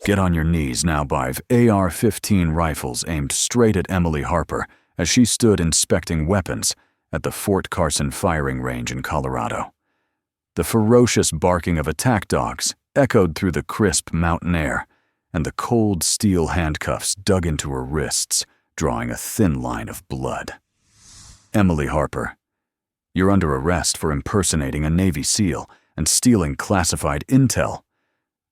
Get on your knees now. 5 AR-15 rifles aimed straight at Emily Harper as she stood inspecting weapons at the Fort Carson firing range in Colorado. The ferocious barking of attack dogs echoed through the crisp mountain air, and the cold steel handcuffs dug into her wrists, drawing a thin line of blood. Emily Harper, you're under arrest for impersonating a Navy SEAL and stealing classified intel.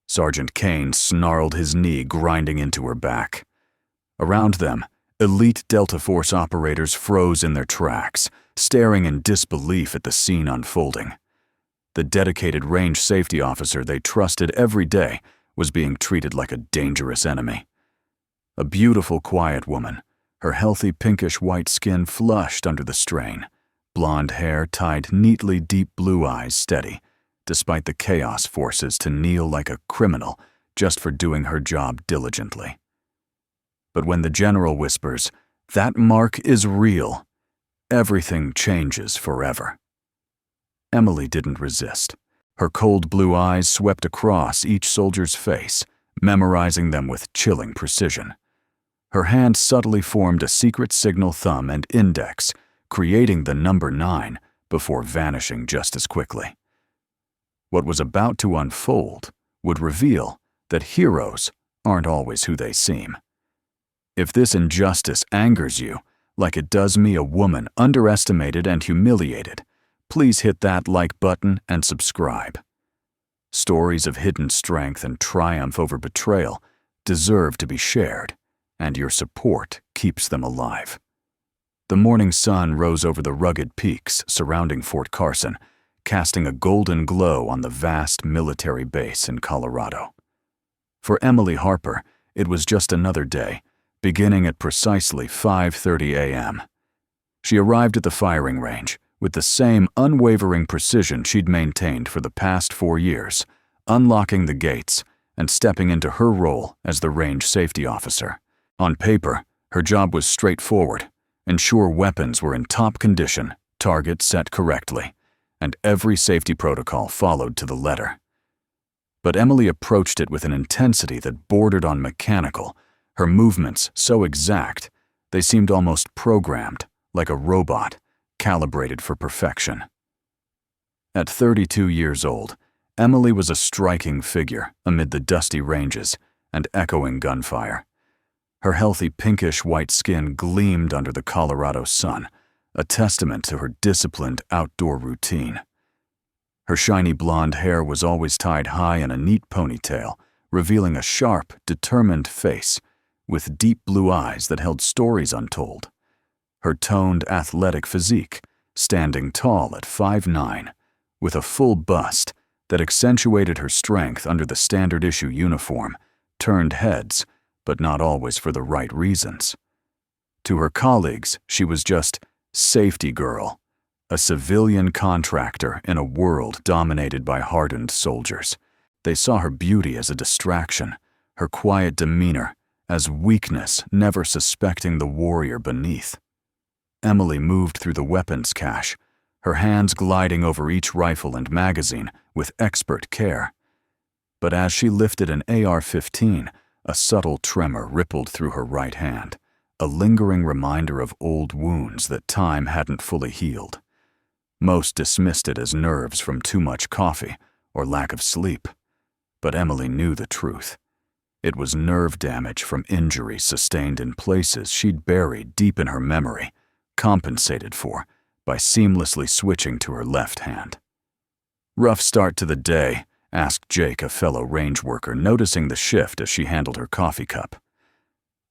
Sergeant Kane snarled, his knee grinding into her back. Around them, elite Delta Force operators froze in their tracks, staring in disbelief at the scene unfolding. The dedicated range safety officer they trusted every day was being treated like a dangerous enemy. A beautiful, quiet woman, her healthy pinkish-white skin flushed under the strain, blonde hair tied neatly, deep blue eyes steady, despite the chaos forces to kneel like a criminal just for doing her job diligently. But when the general whispers, "That mark is real," everything changes forever. Emily didn't resist. Her cold blue eyes swept across each soldier's face, memorizing them with chilling precision. Her hand subtly formed a secret signal thumb and index, creating the number 9 before vanishing just as quickly. What was about to unfold would reveal that heroes aren't always who they seem. If this injustice angers you, like it does me, a woman underestimated and humiliated, please hit that like button and subscribe. Stories of hidden strength and triumph over betrayal deserve to be shared, and your support keeps them alive. The morning sun rose over the rugged peaks surrounding Fort Carson, casting a golden glow on the vast military base in Colorado. For Emily Harper, it was just another day, beginning at precisely 5:30 a.m. She arrived at the firing range with the same unwavering precision she'd maintained for the past 4 years, unlocking the gates and stepping into her role as the range safety officer. On paper, her job was straightforward: ensure weapons were in top condition, targets set correctly, and every safety protocol followed to the letter. But Emily approached it with an intensity that bordered on mechanical, her movements so exact they seemed almost programmed, like a robot, calibrated for perfection. At 32 years old, Emily was a striking figure amid the dusty ranges and echoing gunfire. Her healthy pinkish-white skin gleamed under the Colorado sun, a testament to her disciplined outdoor routine. Her shiny blonde hair was always tied high in a neat ponytail, revealing a sharp, determined face with deep blue eyes that held stories untold. Her toned, athletic physique, standing tall at 5'9", with a full bust that accentuated her strength under the standard-issue uniform, turned heads, but not always for the right reasons. To her colleagues, she was just safety girl, a civilian contractor in a world dominated by hardened soldiers. They saw her beauty as a distraction, her quiet demeanor as weakness, never suspecting the warrior beneath. Emily moved through the weapons cache, her hands gliding over each rifle and magazine with expert care. But as she lifted an AR-15, a subtle tremor rippled through her right hand, a lingering reminder of old wounds that time hadn't fully healed. Most dismissed it as nerves from too much coffee or lack of sleep, but Emily knew the truth. It was nerve damage from injuries sustained in places she'd buried deep in her memory, compensated for by seamlessly switching to her left hand. "Rough start to the day?" asked Jake, a fellow range worker, noticing the shift as she handled her coffee cup.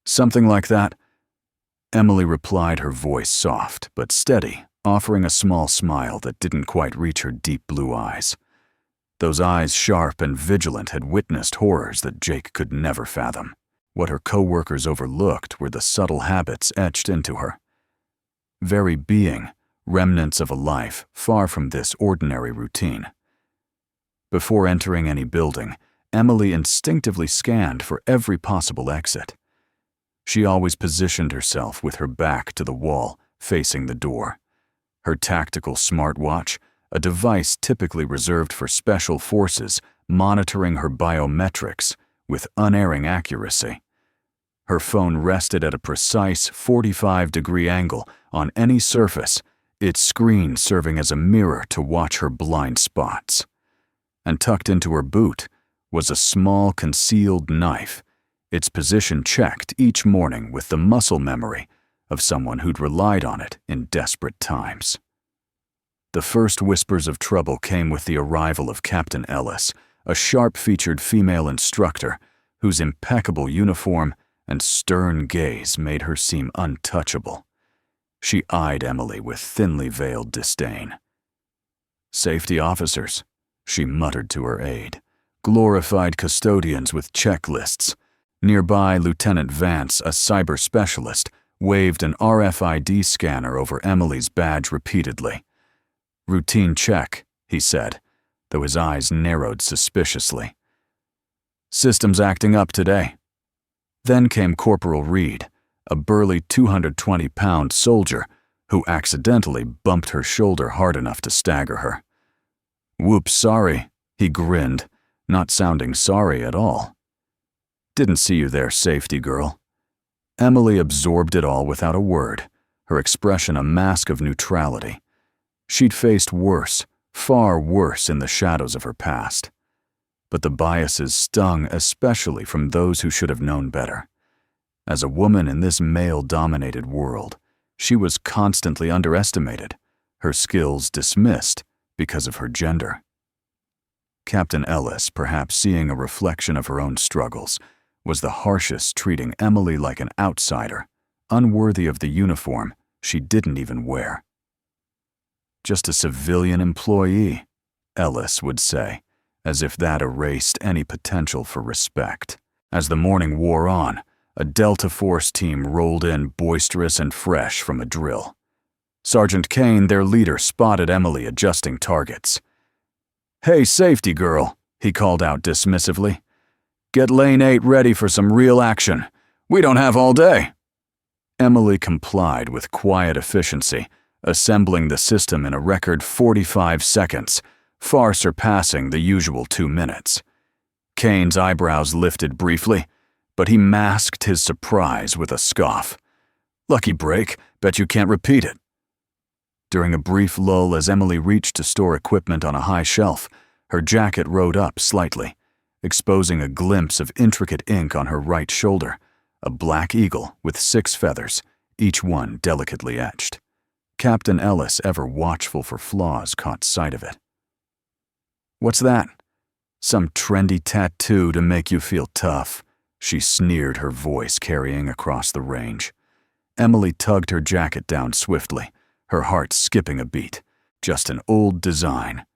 "Something like that," Emily replied, her voice soft but steady, offering a small smile that didn't quite reach her deep blue eyes. Those eyes, sharp and vigilant, had witnessed horrors that Jake could never fathom. What her co-workers overlooked were the subtle habits etched into her. Very being, remnants of a life far from this ordinary routine. Before entering any building, Emily instinctively scanned for every possible exit. She always positioned herself with her back to the wall, facing the door. Her tactical smartwatch, a device typically reserved for special forces, monitoring her biometrics, with unerring accuracy. Her phone rested at a precise 45-degree angle on any surface, its screen serving as a mirror to watch her blind spots. And tucked into her boot was a small concealed knife, its position checked each morning with the muscle memory of someone who'd relied on it in desperate times. The first whispers of trouble came with the arrival of Captain Ellis, a sharp-featured female instructor whose impeccable uniform and stern gaze made her seem untouchable. She eyed Emily with thinly veiled disdain. "Safety officers," she muttered to her aide. "Glorified custodians with checklists." Nearby, Lieutenant Vance, a cyber specialist, waved an RFID scanner over Emily's badge repeatedly. "Routine check," he said, though his eyes narrowed suspiciously. "System's acting up today." Then came Corporal Reed, a burly 220-pound soldier who accidentally bumped her shoulder hard enough to stagger her. "Whoops, sorry," he grinned, not sounding sorry at all. "Didn't see you there, safety girl." Emily absorbed it all without a word, her expression a mask of neutrality. She'd faced worse, far worse in the shadows of her past. But the biases stung especially from those who should have known better. As a woman in this male-dominated world, she was constantly underestimated, her skills dismissed because of her gender. Captain Ellis, perhaps seeing a reflection of her own struggles, was the harshest, treating Emily like an outsider, unworthy of the uniform she didn't even wear. "Just a civilian employee," Ellis would say, as if that erased any potential for respect. As the morning wore on, a Delta Force team rolled in boisterous and fresh from a drill. Sergeant Kane, their leader, spotted Emily adjusting targets. "Hey, safety girl," he called out dismissively. "Get Lane 8 ready for some real action. We don't have all day." Emily complied with quiet efficiency, assembling the system in a record 45 seconds, far surpassing the usual 2 minutes. Kane's eyebrows lifted briefly, but he masked his surprise with a scoff. "Lucky break, bet you can't repeat it." During a brief lull as Emily reached to store equipment on a high shelf, her jacket rode up slightly, exposing a glimpse of intricate ink on her right shoulder, a black eagle with 6 feathers, each one delicately etched. Captain Ellis, ever watchful for flaws, caught sight of it. "What's that?" "Some trendy tattoo to make you feel tough," she sneered, her voice carrying across the range. Emily tugged her jacket down swiftly, her heart skipping a beat. "Just an old design."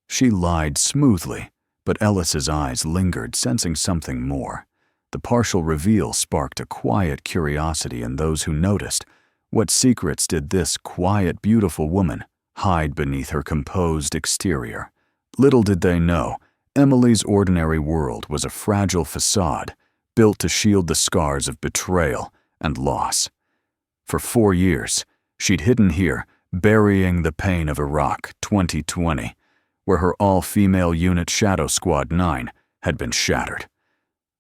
She lied smoothly, but Ellis's eyes lingered, sensing something more. The partial reveal sparked a quiet curiosity in those who noticed. What secrets did this quiet, beautiful woman hide beneath her composed exterior? Little did they know, Emily's ordinary world was a fragile facade built to shield the scars of betrayal and loss. For 4 years, she'd hidden here, burying the pain of Iraq 2020, where her all-female unit Shadow Squad 9 had been shattered.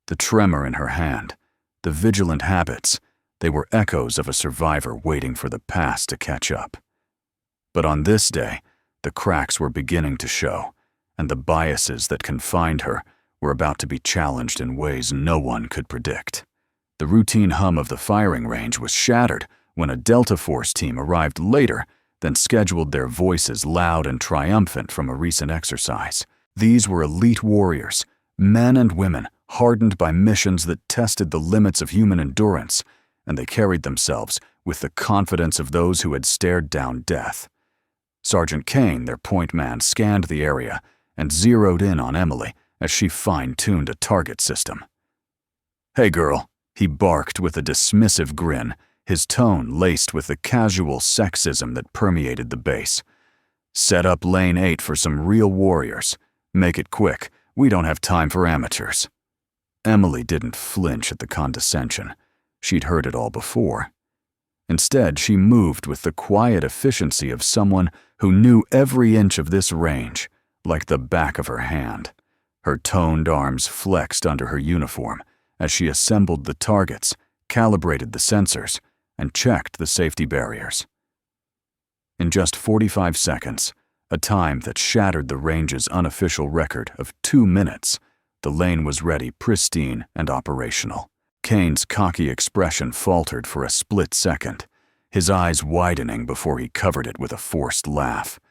The tremor in her hand, the vigilant habits, they were echoes of a survivor waiting for the past to catch up. But on this day, the cracks were beginning to show, and the biases that confined her were about to be challenged in ways no one could predict. The routine hum of the firing range was shattered when a Delta Force team arrived later than scheduled, their voices loud and triumphant from a recent exercise. These were elite warriors, men and women hardened by missions that tested the limits of human endurance, and they carried themselves with the confidence of those who had stared down death. Sergeant Kane, their point man, scanned the area and zeroed in on Emily as she fine-tuned a target system. "Hey girl," he barked with a dismissive grin, his tone laced with the casual sexism that permeated the base. "Set up Lane 8 for some real warriors. Make it quick, we don't have time for amateurs." Emily didn't flinch at the condescension. She'd heard it all before. Instead, she moved with the quiet efficiency of someone who knew every inch of this range like the back of her hand. Her toned arms flexed under her uniform as she assembled the targets, calibrated the sensors, and checked the safety barriers. In just 45 seconds, a time that shattered the range's unofficial record of 2 minutes, the lane was ready, pristine and operational. Kane's cocky expression faltered for a split second, his eyes widening before he covered it with a forced laugh.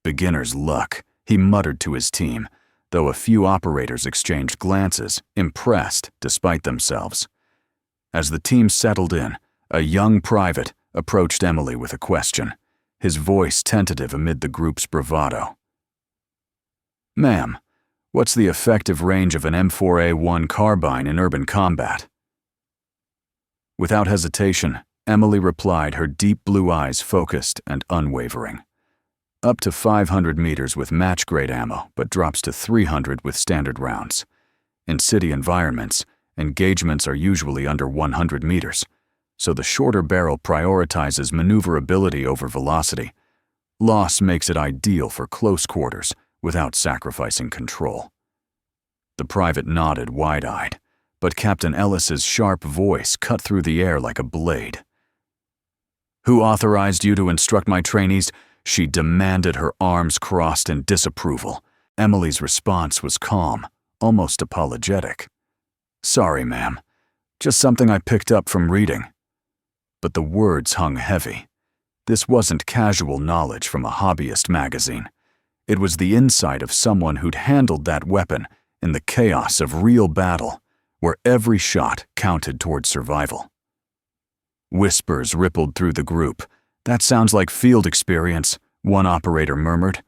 Beginner's luck, he muttered to his team, though a few operators exchanged glances, impressed despite themselves. As the team settled in, a young private approached Emily with a question, his voice tentative amid the group's bravado. "Ma'am, what's the effective range of an M4A1 carbine in urban combat?" Without hesitation, Emily replied, her deep blue eyes focused and unwavering. "Up to 500 meters with match-grade ammo, but drops to 300 with standard rounds. In city environments, engagements are usually under 100 meters, so the shorter barrel prioritizes maneuverability over velocity. Loss makes it ideal for close quarters without sacrificing control." The private nodded wide-eyed, but Captain Ellis's sharp voice cut through the air like a blade. "Who authorized you to instruct my trainees?" she demanded, her arms crossed in disapproval. Emily's response was calm, almost apologetic. "Sorry, ma'am. Just something I picked up from reading." But the words hung heavy. This wasn't casual knowledge from a hobbyist magazine. It was the insight of someone who'd handled that weapon in the chaos of real battle, where every shot counted toward survival. Whispers rippled through the group. "That sounds like field experience," one operator murmured.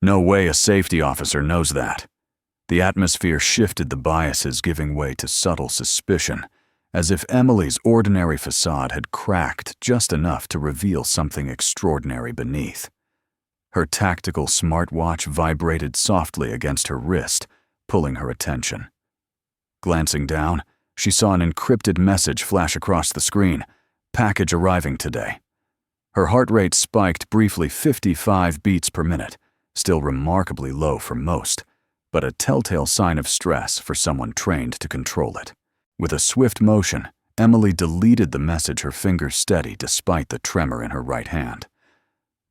"No way a safety officer knows that." The atmosphere shifted, the biases giving way to subtle suspicion, as if Emily's ordinary facade had cracked just enough to reveal something extraordinary beneath. Her tactical smartwatch vibrated softly against her wrist, pulling her attention. Glancing down, she saw an encrypted message flash across the screen, "Package arriving today." Her heart rate spiked briefly, 55 beats per minute, still remarkably low for most, but a telltale sign of stress for someone trained to control it. With a swift motion, Emily deleted the message, her fingers steady despite the tremor in her right hand.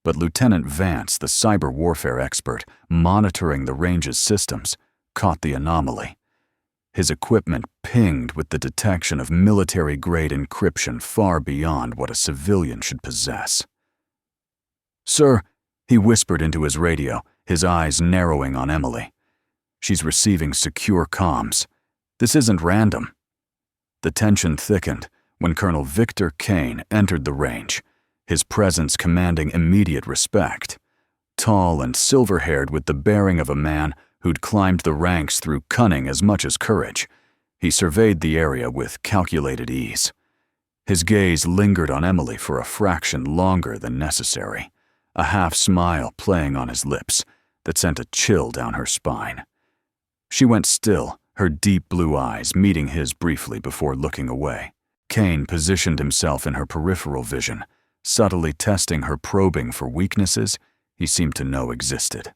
But Lieutenant Vance, the cyber warfare expert monitoring the range's systems, caught the anomaly. His equipment pinged with the detection of military-grade encryption far beyond what a civilian should possess. "Sir," he whispered into his radio, his eyes narrowing on Emily. "She's receiving secure comms. This isn't random." The tension thickened when Colonel Victor Kane entered the range, his presence commanding immediate respect. Tall and silver-haired, with the bearing of a man who'd climbed the ranks through cunning as much as courage, he surveyed the area with calculated ease. His gaze lingered on Emily for a fraction longer than necessary, a half-smile playing on his lips that sent a chill down her spine. She went still, her deep blue eyes meeting his briefly before looking away. Kane positioned himself in her peripheral vision, subtly testing her, probing for weaknesses he seemed to know existed.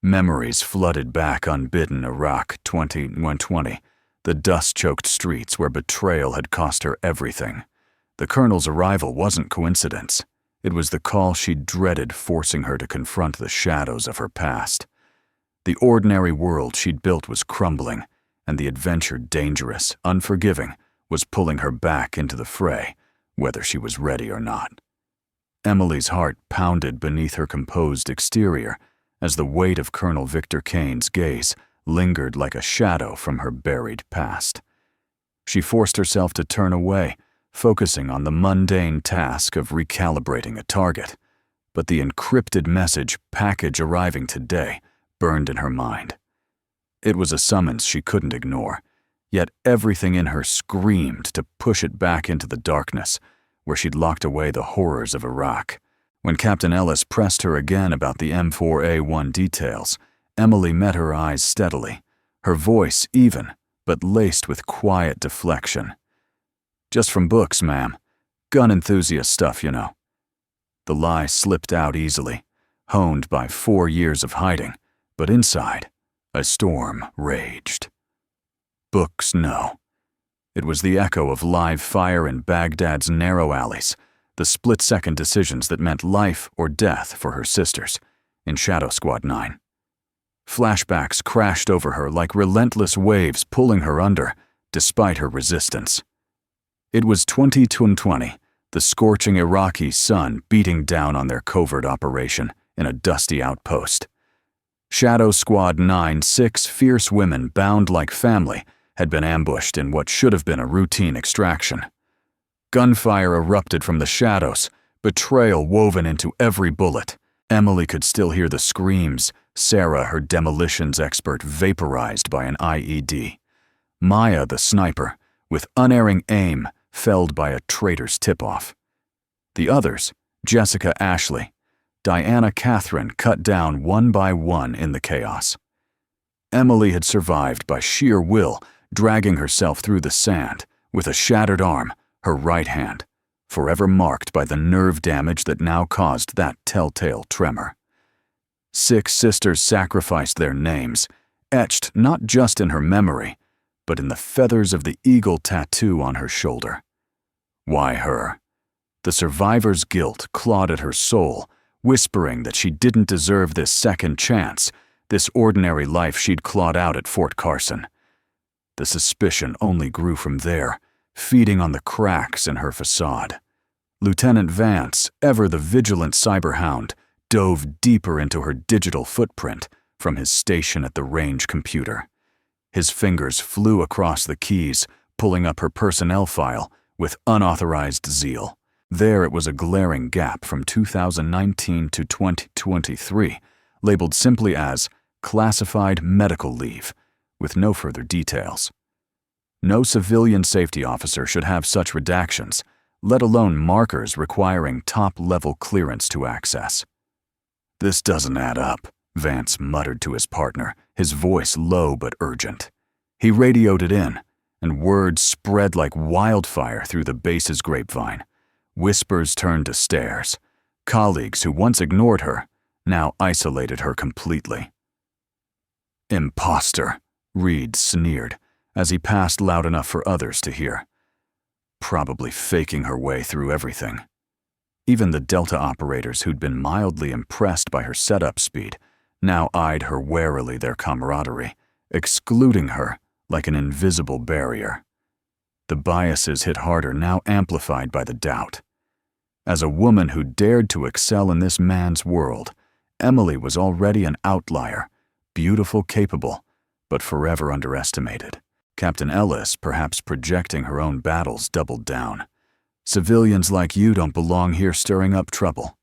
Memories flooded back unbidden. Iraq 2020, the dust-choked streets where betrayal had cost her everything. The colonel's arrival wasn't coincidence. It was the call she'd dreaded, forcing her to confront the shadows of her past. The ordinary world she'd built was crumbling, and the adventure, dangerous, unforgiving, was pulling her back into the fray, whether she was ready or not. Emily's heart pounded beneath her composed exterior as the weight of Colonel Victor Kane's gaze lingered like a shadow from her buried past. She forced herself to turn away, focusing on the mundane task of recalibrating a target. But the encrypted message, "Package arriving today," burned in her mind. It was a summons she couldn't ignore, yet everything in her screamed to push it back into the darkness, where she'd locked away the horrors of Iraq. When Captain Ellis pressed her again about the M4A1 details, Emily met her eyes steadily, her voice even, but laced with quiet deflection. "Just from books, ma'am. Gun enthusiast stuff, you know." The lie slipped out easily, honed by 4 years of hiding, but inside, A storm raged. Books, no. It was the echo of live fire in Baghdad's narrow alleys, the split-second decisions that meant life or death for her sisters in Shadow Squad 9. Flashbacks crashed over her like relentless waves pulling her under, despite her resistance. It was 2020, the scorching Iraqi sun beating down on their covert operation in a dusty outpost. Shadow Squad 9, 6 fierce women bound like family, had been ambushed in what should have been a routine extraction. Gunfire erupted from the shadows, betrayal woven into every bullet. Emily could still hear the screams, Sarah, her demolitions expert, vaporized by an IED. Maya, the sniper, with unerring aim, felled by a traitor's tip-off. The others, Jessica Ashley, Diana Catherine, cut down one by one in the chaos. Emily had survived by sheer will, dragging herself through the sand, with a shattered arm, her right hand, forever marked by the nerve damage that now caused that telltale tremor. 6 sisters sacrificed their names, etched not just in her memory, but in the feathers of the eagle tattoo on her shoulder. Why her? The survivor's guilt clawed at her soul, whispering that she didn't deserve this second chance, this ordinary life she'd clawed out at Fort Carson. The suspicion only grew from there, feeding on the cracks in her facade. Lieutenant Vance, ever the vigilant cyberhound, dove deeper into her digital footprint from his station at the range computer. His fingers flew across the keys, pulling up her personnel file with unauthorized zeal. There it was a glaring gap from 2019 to 2023, labeled simply as classified medical leave, with no further details. No civilian safety officer should have such redactions, let alone markers requiring top-level clearance to access. "This doesn't add up," Vance muttered to his partner, his voice low but urgent. He radioed it in, and words spread like wildfire through the base's grapevine. Whispers turned to stares. Colleagues who once ignored her now isolated her completely. "Imposter," Reed sneered, as he passed loud enough for others to hear. Probably faking her way through everything. Even the Delta operators who'd been mildly impressed by her setup speed now eyed her warily, their camaraderie, excluding her like an invisible barrier. The biases hit harder, now amplified by the doubt. As a woman who dared to excel in this man's world, Emily was already an outlier, beautiful, capable, but forever underestimated. Captain Ellis, perhaps projecting her own battles, doubled down. "Civilians like you don't belong here stirring up trouble."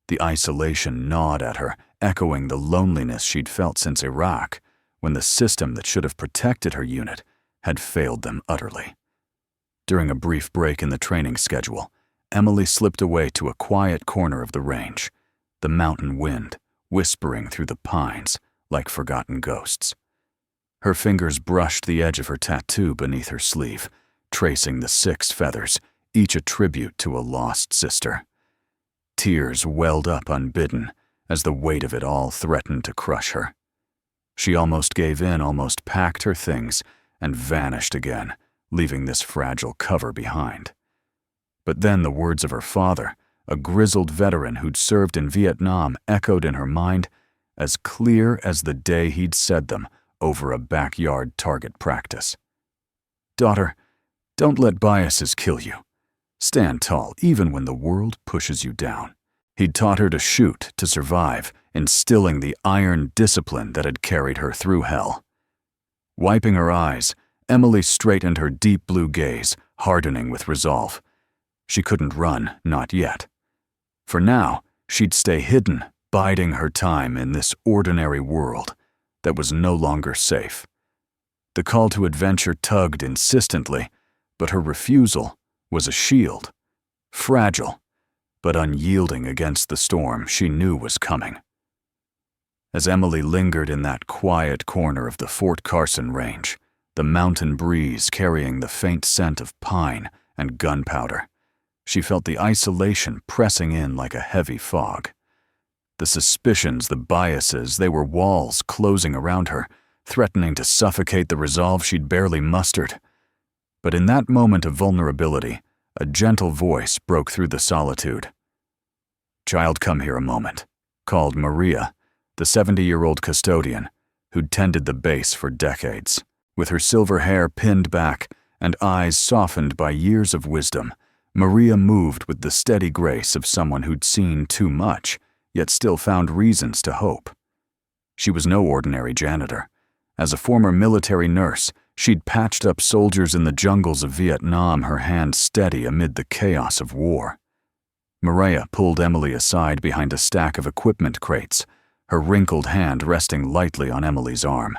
The isolation gnawed at her, echoing the loneliness she'd felt since Iraq, when the system that should have protected her unit had failed them utterly. During a brief break in the training schedule, Emily slipped away to a quiet corner of the range, the mountain wind whispering through the pines like forgotten ghosts. Her fingers brushed the edge of her tattoo beneath her sleeve, tracing the 6 feathers, each a tribute to a lost sister. Tears welled up unbidden as the weight of it all threatened to crush her. She almost gave in, almost packed her things, and vanished again, leaving this fragile cover behind. But then the words of her father, a grizzled veteran who'd served in Vietnam, echoed in her mind, as clear as the day he'd said them over a backyard target practice. "Daughter, don't let biases kill you. Stand tall even when the world pushes you down." He'd taught her to shoot, to survive, instilling the iron discipline that had carried her through hell. Wiping her eyes, Emily straightened her deep blue gaze, hardening with resolve. She couldn't run, not yet. For now, she'd stay hidden, biding her time in this ordinary world that was no longer safe. The call to adventure tugged insistently, but her refusal was a shield, fragile, but unyielding against the storm she knew was coming. As Emily lingered in that quiet corner of the Fort Carson range, the mountain breeze carrying the faint scent of pine and gunpowder, she felt the isolation pressing in like a heavy fog. The suspicions, the biases, they were walls closing around her, threatening to suffocate the resolve she'd barely mustered. But in that moment of vulnerability, a gentle voice broke through the solitude. "Child, come here a moment," called Maria, the 70-year-old custodian who'd tended the base for decades. With her silver hair pinned back and eyes softened by years of wisdom, Maria moved with the steady grace of someone who'd seen too much, yet still found reasons to hope. She was no ordinary janitor. As a former military nurse, she'd patched up soldiers in the jungles of Vietnam, her hand steady amid the chaos of war. Maria pulled Emily aside behind a stack of equipment crates, her wrinkled hand resting lightly on Emily's arm.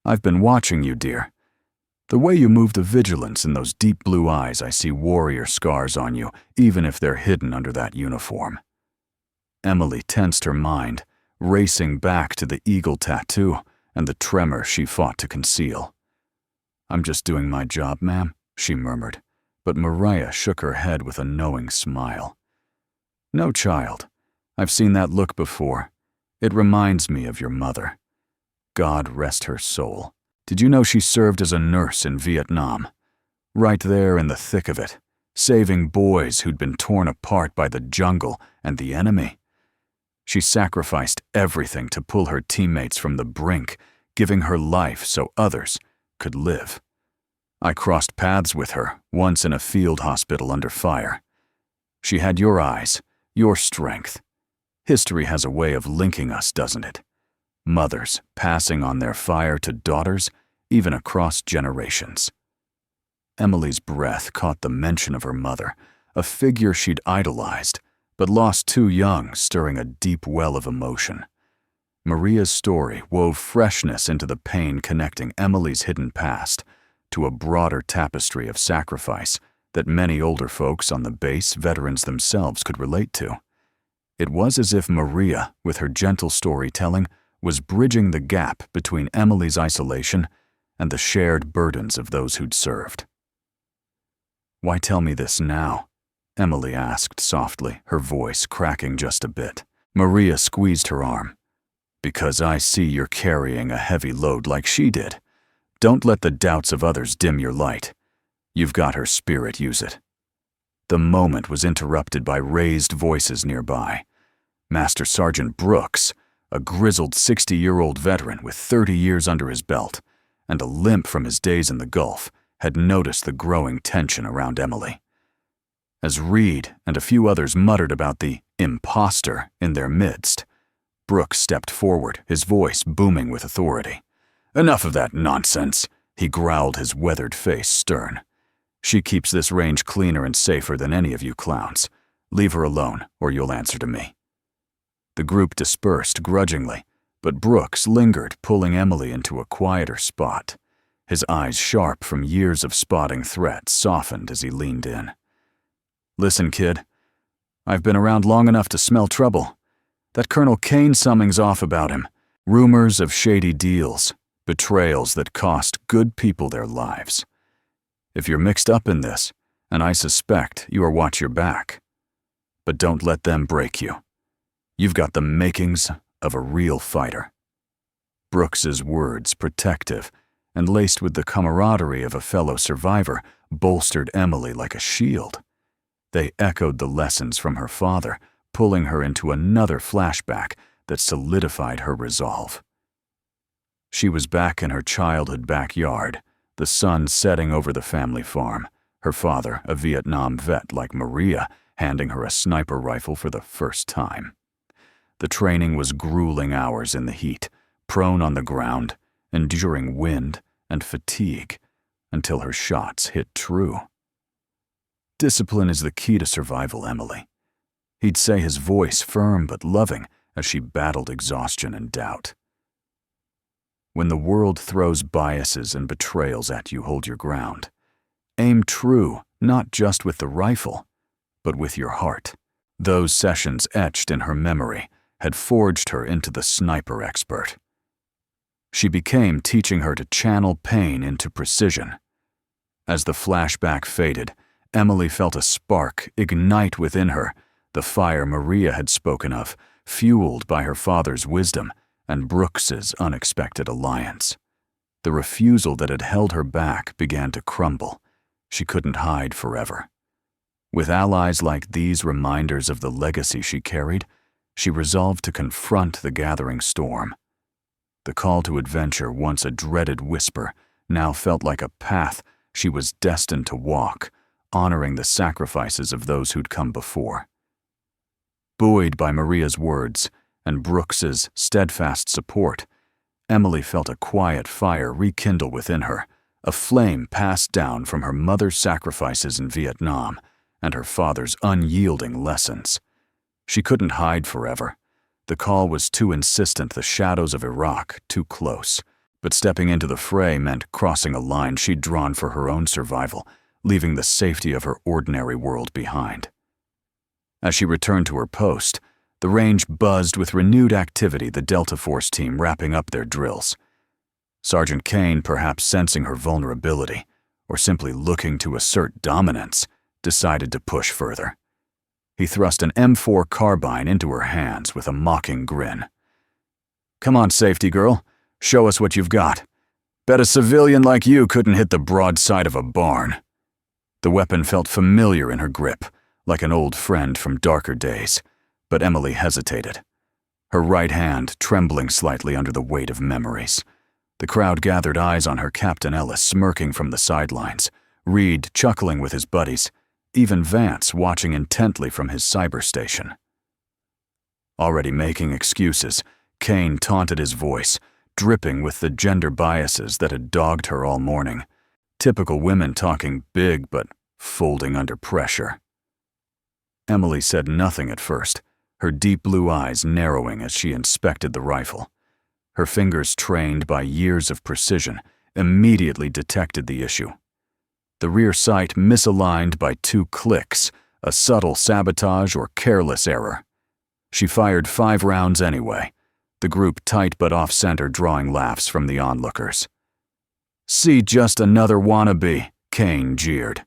"I've been watching you, dear. The way you move the vigilance in those deep blue eyes, I see warrior scars on you, even if they're hidden under that uniform." Emily tensed her mind, racing back to the eagle tattoo and the tremor she fought to conceal. "I'm just doing my job, ma'am," she murmured, but Maria shook her head with a knowing smile. "No, child. I've seen that look before. It reminds me of your mother. God rest her soul. Did you know she served as a nurse in Vietnam? Right there in the thick of it, saving boys who'd been torn apart by the jungle and the enemy. She sacrificed everything to pull her teammates from the brink, giving her life so others could live. I crossed paths with her once in a field hospital under fire. She had your eyes, your strength. History has a way of linking us, doesn't it? Mothers passing on their fire to daughters, even across generations." Emily's breath caught the mention of her mother, a figure she'd idolized, but lost too young, stirring a deep well of emotion. Maria's story wove freshness into the pain connecting Emily's hidden past to a broader tapestry of sacrifice that many older folks on the base, veterans themselves, could relate to. It was as if Maria, with her gentle storytelling, was bridging the gap between Emily's isolation and the shared burdens of those who'd served. "Why tell me this now?" Emily asked softly, her voice cracking just a bit. Maria squeezed her arm. "Because I see you're carrying a heavy load like she did. Don't let the doubts of others dim your light. You've got her spirit, use it." The moment was interrupted by raised voices nearby. Master Sergeant Brooks, a grizzled 60-year-old veteran with 30 years under his belt and a limp from his days in the Gulf, had noticed the growing tension around Emily. As Reed and a few others muttered about the imposter in their midst, Brooks stepped forward, his voice booming with authority. "Enough of that nonsense," he growled, his weathered face stern. "She keeps this range cleaner and safer than any of you clowns. Leave her alone, or you'll answer to me." The group dispersed grudgingly, but Brooks lingered, pulling Emily into a quieter spot. His eyes, sharp from years of spotting threats, softened as he leaned in. "Listen, kid. I've been around long enough to smell trouble. That Colonel Kane, something's off about him. Rumors of shady deals, betrayals that cost good people their lives. If you're mixed up in this, and I suspect you are, watch your back. But don't let them break you. You've got the makings of a real fighter." Brooks's words, protective and laced with the camaraderie of a fellow survivor, bolstered Emily like a shield. They echoed the lessons from her father, pulling her into another flashback that solidified her resolve. She was back in her childhood backyard, the sun setting over the family farm, her father, a Vietnam vet like Maria, handing her a sniper rifle for the first time. The training was grueling hours in the heat, prone on the ground, enduring wind and fatigue, until her shots hit true. "Discipline is the key to survival, Emily." He'd say, his voice firm but loving as she battled exhaustion and doubt. "When the world throws biases and betrayals at you, hold your ground. Aim true, not just with the rifle, but with your heart." Those sessions, etched in her memory, had forged her into the sniper expert. She became teaching her to channel pain into precision. As the flashback faded, Emily felt a spark ignite within her, the fire Maria had spoken of, fueled by her father's wisdom and Brooks's unexpected alliance. The refusal that had held her back began to crumble. She couldn't hide forever. With allies like these reminders of the legacy she carried, she resolved to confront the gathering storm. The call to adventure, once a dreaded whisper, now felt like a path she was destined to walk, honoring the sacrifices of those who'd come before. Buoyed by Maria's words and Brooks's steadfast support, Emily felt a quiet fire rekindle within her, a flame passed down from her mother's sacrifices in Vietnam and her father's unyielding lessons. She couldn't hide forever. The call was too insistent, the shadows of Iraq too close. But stepping into the fray meant crossing a line she'd drawn for her own survival, leaving the safety of her ordinary world behind. As she returned to her post, the range buzzed with renewed activity, the Delta Force team wrapping up their drills. Sergeant Kane, perhaps sensing her vulnerability, or simply looking to assert dominance, decided to push further. He thrust an M4 carbine into her hands with a mocking grin. "Come on, safety girl. Show us what you've got. Bet a civilian like you couldn't hit the broadside of a barn." The weapon felt familiar in her grip, like an old friend from darker days, but Emily hesitated, her right hand trembling slightly under the weight of memories. The crowd gathered eyes on her, Captain Ellis smirking from the sidelines, Reed chuckling with his buddies, even Vance watching intently from his cyber station. Already making excuses, Kane taunted, his voice dripping with the gender biases that had dogged her all morning. Typical women talking big but folding under pressure. Emily said nothing at first, her deep blue eyes narrowing as she inspected the rifle. Her fingers, trained by years of precision, immediately detected the issue. The rear sight misaligned by 2 clicks, a subtle sabotage or careless error. She fired 5 rounds anyway, the group tight but off-center, drawing laughs from the onlookers. "See, just another wannabe," Kane jeered.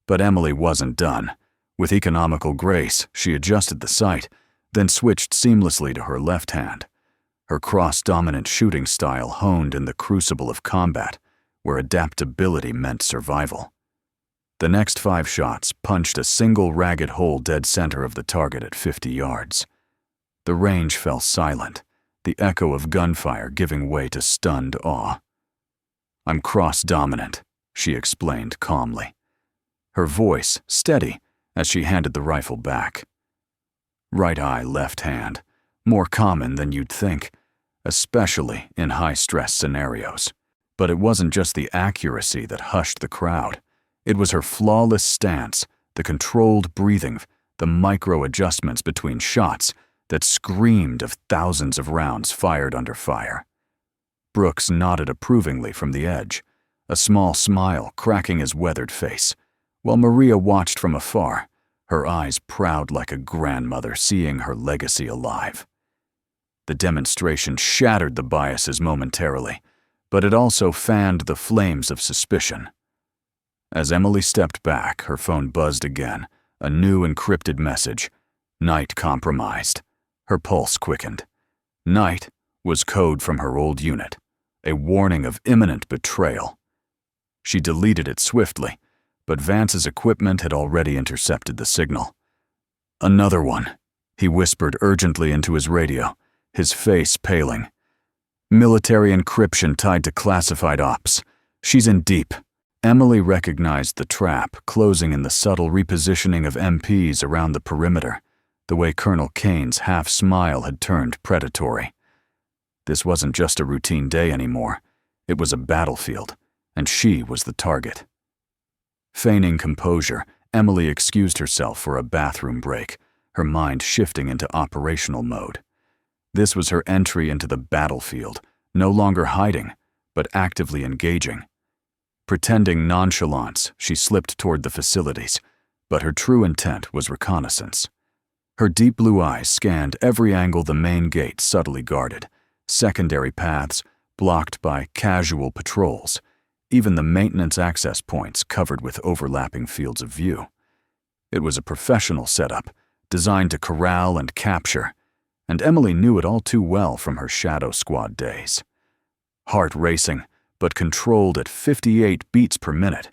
But Emily wasn't done. With economical grace, she adjusted the sight, then switched seamlessly to her left hand. Her cross-dominant shooting style honed in the crucible of combat, where adaptability meant survival. The next 5 shots punched a single ragged hole dead center of the target at 50 yards. The range fell silent, the echo of gunfire giving way to stunned awe. "I'm cross-dominant," she explained calmly, her voice steady as she handed the rifle back. Right eye, left hand, more common than you'd think, especially in high-stress scenarios. But it wasn't just the accuracy that hushed the crowd. It was her flawless stance, the controlled breathing, the micro-adjustments between shots that screamed of thousands of rounds fired under fire. Brooks nodded approvingly from the edge, a small smile cracking his weathered face, while Maria watched from afar, her eyes proud like a grandmother seeing her legacy alive. The demonstration shattered the biases momentarily, but it also fanned the flames of suspicion. As Emily stepped back, her phone buzzed again, a new encrypted message. "Night compromised." Her pulse quickened. Night was code from her old unit, a warning of imminent betrayal. She deleted it swiftly, but Vance's equipment had already intercepted the signal. "Another one," he whispered urgently into his radio, his face paling. "Military encryption tied to classified ops. She's in deep." Emily recognized the trap, closing in the subtle repositioning of MPs around the perimeter, the way Colonel Kane's half-smile had turned predatory. This wasn't just a routine day anymore. It was a battlefield, and she was the target. Feigning composure, Emily excused herself for a bathroom break, her mind shifting into operational mode. This was her entry into the battlefield, no longer hiding, but actively engaging. Pretending nonchalance, she slipped toward the facilities, but her true intent was reconnaissance. Her deep blue eyes scanned every angle the main gate subtly guarded, secondary paths blocked by casual patrols, even the maintenance access points covered with overlapping fields of view. It was a professional setup, designed to corral and capture, and Emily knew it all too well from her Shadow Squad days. Heart racing, but controlled at 58 beats per minute,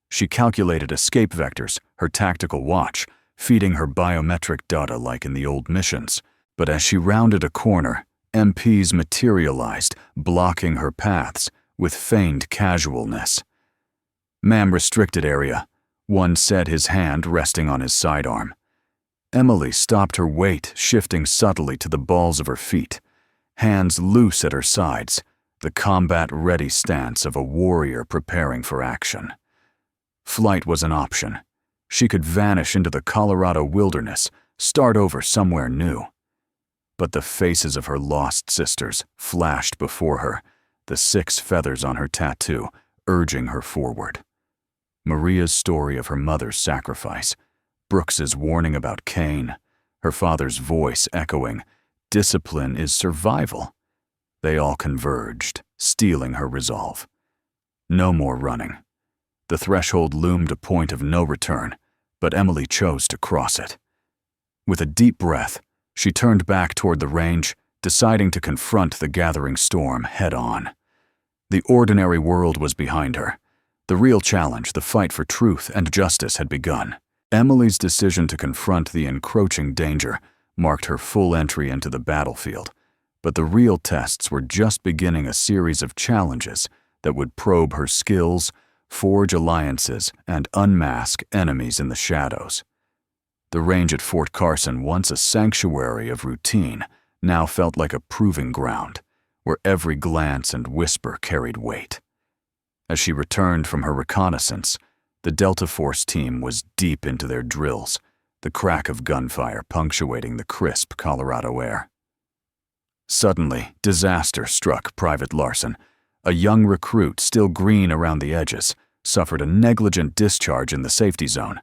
she calculated escape vectors, her tactical watch, feeding her biometric data like in the old missions. But as she rounded a corner, MPs materialized, blocking her paths with feigned casualness. "Ma'am, restricted area," one said, his hand resting on his sidearm. Emily stopped her weight, shifting subtly to the balls of her feet, hands loose at her sides, the combat-ready stance of a warrior preparing for action. Flight was an option. She could vanish into the Colorado wilderness, start over somewhere new. But the faces of her lost sisters flashed before her, the 6 feathers on her tattoo urging her forward. Maria's story of her mother's sacrifice, Brooks's warning about Cain, her father's voice echoing, "Discipline is survival." They all converged, stealing her resolve. No more running. The threshold loomed a point of no return, but Emily chose to cross it. With a deep breath, she turned back toward the range, deciding to confront the gathering storm head-on. The ordinary world was behind her. The real challenge, the fight for truth and justice, had begun. Emily's decision to confront the encroaching danger marked her full entry into the battlefield, but the real tests were just beginning, a series of challenges that would probe her skills, forge alliances, and unmask enemies in the shadows. The range at Fort Carson, once a sanctuary of routine, now felt like a proving ground, where every glance and whisper carried weight. As she returned from her reconnaissance, the Delta Force team was deep into their drills, the crack of gunfire punctuating the crisp Colorado air. Suddenly, disaster struck Private Larson. A young recruit, still green around the edges, suffered a negligent discharge in the safety zone.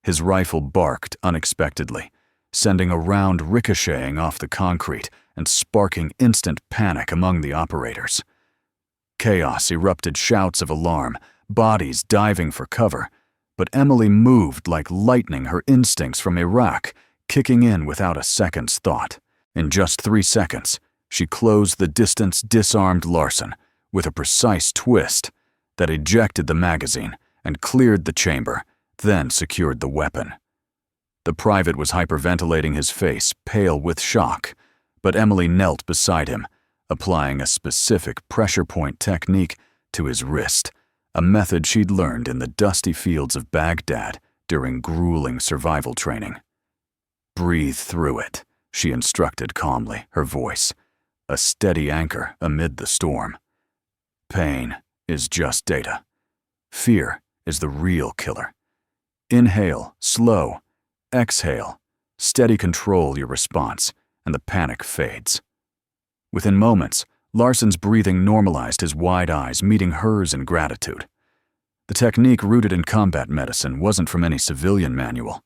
His rifle barked unexpectedly, sending a round ricocheting off the concrete and sparking instant panic among the operators. Chaos erupted, shouts of alarm, bodies diving for cover, but Emily moved like lightning, her instincts from Iraq kicking in without a second's thought. In just 3 seconds, she closed the distance, disarmed Larson with a precise twist that ejected the magazine and cleared the chamber, then secured the weapon. The private was hyperventilating, his face pale with shock, but Emily knelt beside him, applying a specific pressure point technique to his wrist, a method she'd learned in the dusty fields of Baghdad during grueling survival training. "Breathe through it," she instructed calmly, her voice a steady anchor amid the storm. "Pain is just data. Fear is the real killer. Inhale, slow. Exhale. Steady, control your response, and the panic fades." Within moments, Larson's breathing normalized, his wide eyes meeting hers in gratitude. The technique, rooted in combat medicine, wasn't from any civilian manual.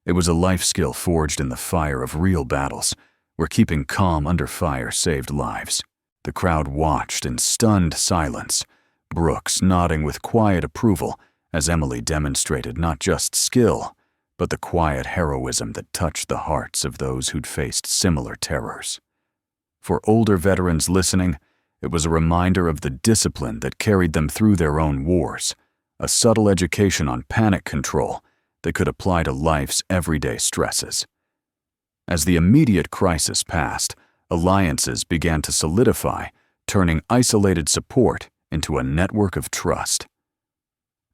It was a life skill forged in the fire of real battles, where keeping calm under fire saved lives. The crowd watched in stunned silence, Brooks nodding with quiet approval as Emily demonstrated not just skill, but the quiet heroism that touched the hearts of those who'd faced similar terrors. For older veterans listening, it was a reminder of the discipline that carried them through their own wars, a subtle education on panic control that could apply to life's everyday stresses. As the immediate crisis passed, alliances began to solidify, turning isolated support into a network of trust.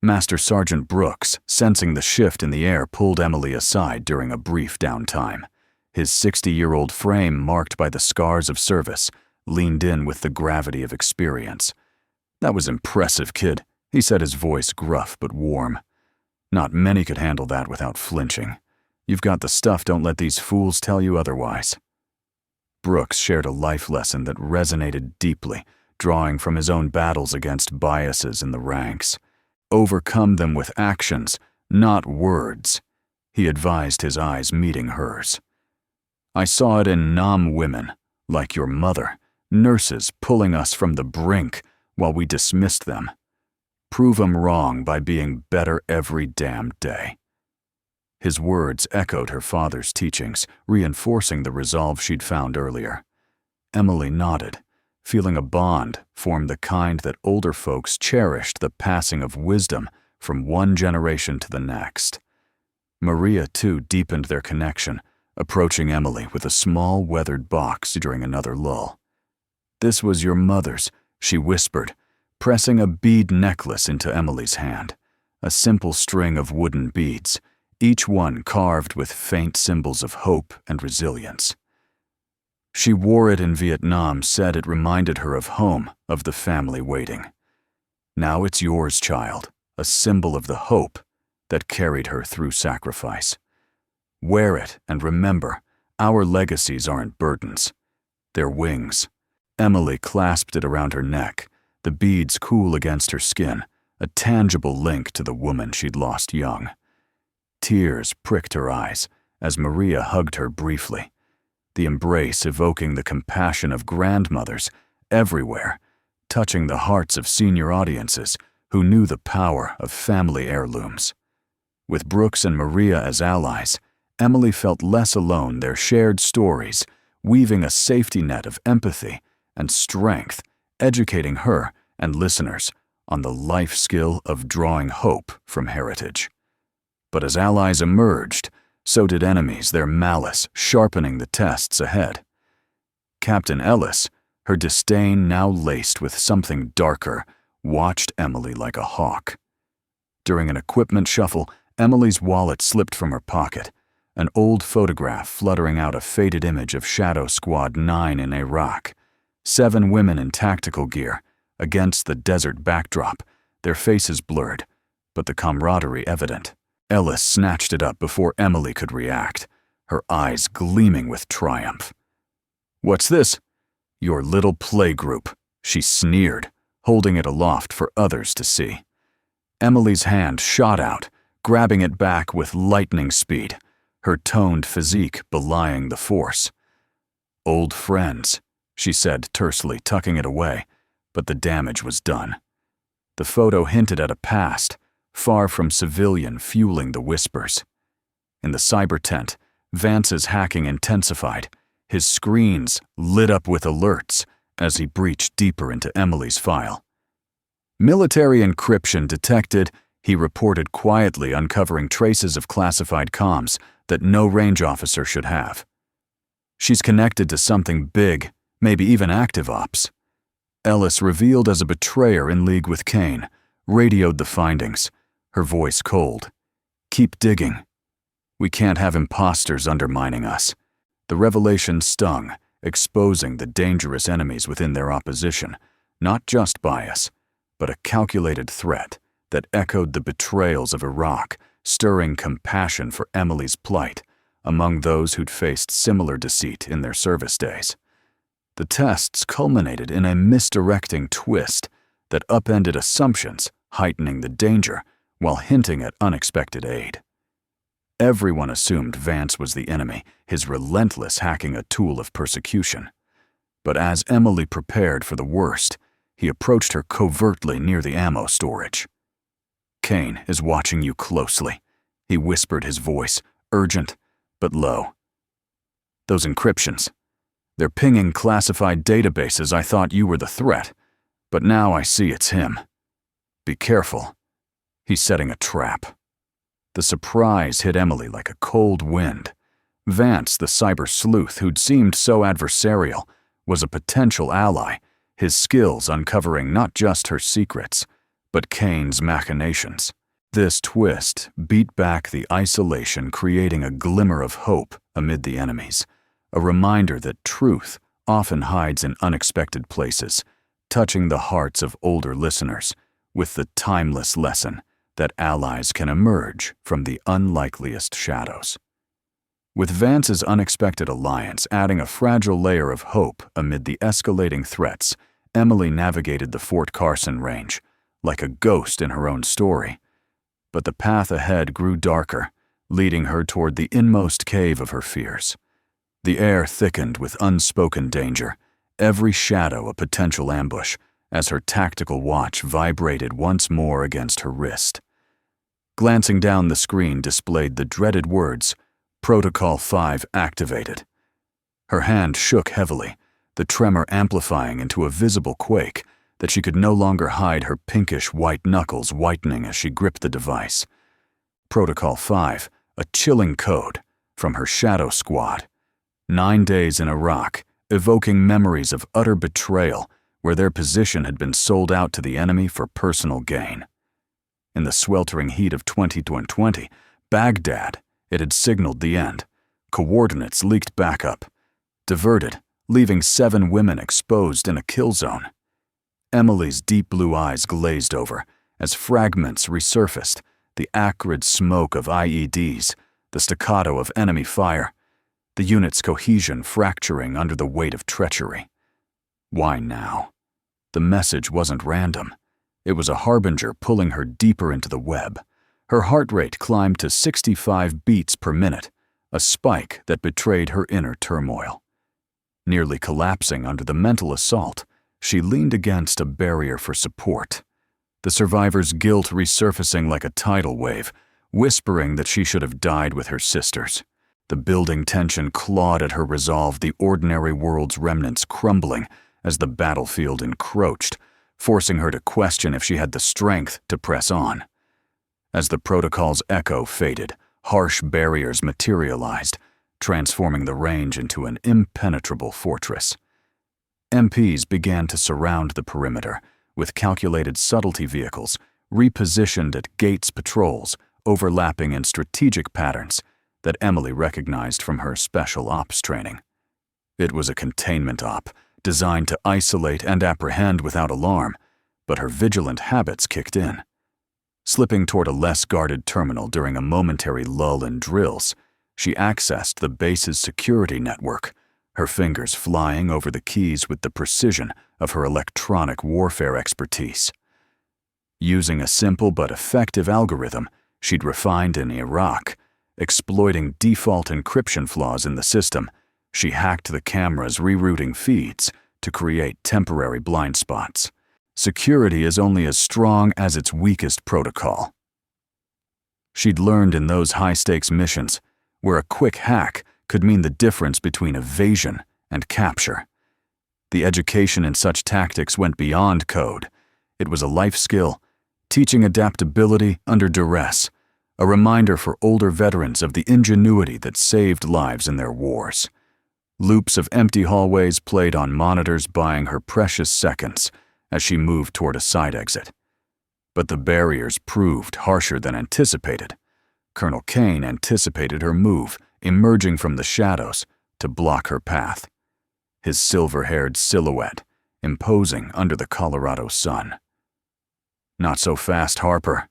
Master Sergeant Brooks, sensing the shift in the air, pulled Emily aside during a brief downtime. His 60-year-old frame, marked by the scars of service, leaned in with the gravity of experience. "That was impressive, kid," he said, his voice gruff but warm. "Not many could handle that without flinching. You've got the stuff, don't let these fools tell you otherwise." Brooks shared a life lesson that resonated deeply, drawing from his own battles against biases in the ranks. "Overcome them with actions, not words," he advised, his eyes meeting hers. "I saw it in women, like your mother, nurses pulling us from the brink while we dismissed them. Prove 'em wrong by being better every damn day." His words echoed her father's teachings, reinforcing the resolve she'd found earlier. Emily nodded, feeling a bond form the kind that older folks cherished the passing of wisdom from one generation to the next. Maria, too, deepened their connection, approaching Emily with a small weathered box during another lull. "This was your mother's," she whispered, pressing a bead necklace into Emily's hand, a simple string of wooden beads, each one carved with faint symbols of hope and resilience. She wore it in Vietnam, said it reminded her of home, of the family waiting. "Now it's yours, child, a symbol of the hope that carried her through sacrifice. Wear it and remember, our legacies aren't burdens. They're wings." Emily clasped it around her neck, the beads cool against her skin, a tangible link to the woman she'd lost young. Tears pricked her eyes as Maria hugged her briefly, the embrace evoking the compassion of grandmothers everywhere, touching the hearts of senior audiences who knew the power of family heirlooms. With Brooks and Maria as allies, Emily felt less alone, their shared stories weaving a safety net of empathy and strength, educating her and listeners on the life skill of drawing hope from heritage. But as allies emerged, so did enemies, their malice sharpening the tests ahead. Captain Ellis, her disdain now laced with something darker, watched Emily like a hawk. During an equipment shuffle, Emily's wallet slipped from her pocket, an old photograph fluttering out a faded image of Shadow Squad 9 in Iraq. 7 women in tactical gear, against the desert backdrop, their faces blurred, but the camaraderie evident. Ellis snatched it up before Emily could react, her eyes gleaming with triumph. "What's this?" "Your little playgroup," she sneered, holding it aloft for others to see. Emily's hand shot out, grabbing it back with lightning speed, her toned physique belying the force. "Old friends," she said tersely, tucking it away, but the damage was done. The photo hinted at a past, far from civilian, fueling the whispers. In the cyber tent, Vance's hacking intensified, his screens lit up with alerts as he breached deeper into Emily's file. "Military encryption detected," he reported quietly, uncovering traces of classified comms that no range officer should have. "She's connected to something big, maybe even active ops." Ellis, revealed as a betrayer in league with Kane, radioed the findings, her voice cold. "Keep digging. We can't have imposters undermining us." The revelation stung, exposing the dangerous enemies within their opposition, not just bias, but a calculated threat that echoed the betrayals of Iraq, stirring compassion for Emily's plight among those who'd faced similar deceit in their service days. The tests culminated in a misdirecting twist that upended assumptions, heightening the danger while hinting at unexpected aid. Everyone assumed Vance was the enemy, his relentless hacking a tool of persecution. But as Emily prepared for the worst, he approached her covertly near the ammo storage. "Kane is watching you closely," he whispered, his voice urgent but low. "Those encryptions. They're pinging classified databases. I thought you were the threat, but now I see it's him. Be careful. He's setting a trap." The surprise hit Emily like a cold wind. Vance, the cyber sleuth who'd seemed so adversarial, was a potential ally, his skills uncovering not just her secrets, but Kane's machinations. This twist beat back the isolation, creating a glimmer of hope amid the enemies, a reminder that truth often hides in unexpected places, touching the hearts of older listeners with the timeless lesson that allies can emerge from the unlikeliest shadows. With Vance's unexpected alliance adding a fragile layer of hope amid the escalating threats, Emily navigated the Fort Carson range, like a ghost in her own story. But the path ahead grew darker, leading her toward the inmost cave of her fears. The air thickened with unspoken danger, every shadow a potential ambush, as her tactical watch vibrated once more against her wrist. Glancing down, the screen displayed the dreaded words, "Protocol 5 activated." Her hand shook heavily, the tremor amplifying into a visible quake that she could no longer hide, her pinkish-white knuckles whitening as she gripped the device. Protocol 5, a chilling code from her shadow squad. 9 days in Iraq, evoking memories of utter betrayal where their position had been sold out to the enemy for personal gain. In the sweltering heat of 2020, Baghdad, it had signaled the end. Coordinates leaked back up, diverted, leaving 7 women exposed in a kill zone. Emily's deep blue eyes glazed over as fragments resurfaced, the acrid smoke of IEDs, the staccato of enemy fire, the unit's cohesion fracturing under the weight of treachery. Why now? The message wasn't random. It was a harbinger pulling her deeper into the web. Her heart rate climbed to 65 beats per minute, a spike that betrayed her inner turmoil. Nearly collapsing under the mental assault, she leaned against a barrier for support. The survivor's guilt resurfacing like a tidal wave, whispering that she should have died with her sisters. The building tension clawed at her resolve, the ordinary world's remnants crumbling as the battlefield encroached, forcing her to question if she had the strength to press on. As the protocol's echo faded, harsh barriers materialized, transforming the range into an impenetrable fortress. MPs began to surround the perimeter, with calculated subtlety vehicles repositioned at gates patrols, overlapping in strategic patterns that Emily recognized from her special ops training. It was a containment op, designed to isolate and apprehend without alarm, but her vigilant habits kicked in. Slipping toward a less guarded terminal during a momentary lull in drills, she accessed the base's security network, her fingers flying over the keys with the precision of her electronic warfare expertise. Using a simple but effective algorithm she'd refined in Iraq, exploiting default encryption flaws in the system, she hacked the camera's rerouting feeds to create temporary blind spots. Security is only as strong as its weakest protocol. She'd learned in those high-stakes missions, where a quick hack could mean the difference between evasion and capture. The education in such tactics went beyond code. It was a life skill, teaching adaptability under duress, a reminder for older veterans of the ingenuity that saved lives in their wars. Loops of empty hallways played on monitors, buying her precious seconds as she moved toward a side exit. But the barriers proved harsher than anticipated. Colonel Kane anticipated her move, emerging from the shadows to block her path, his silver-haired silhouette imposing under the Colorado sun. "Not so fast, Harper,"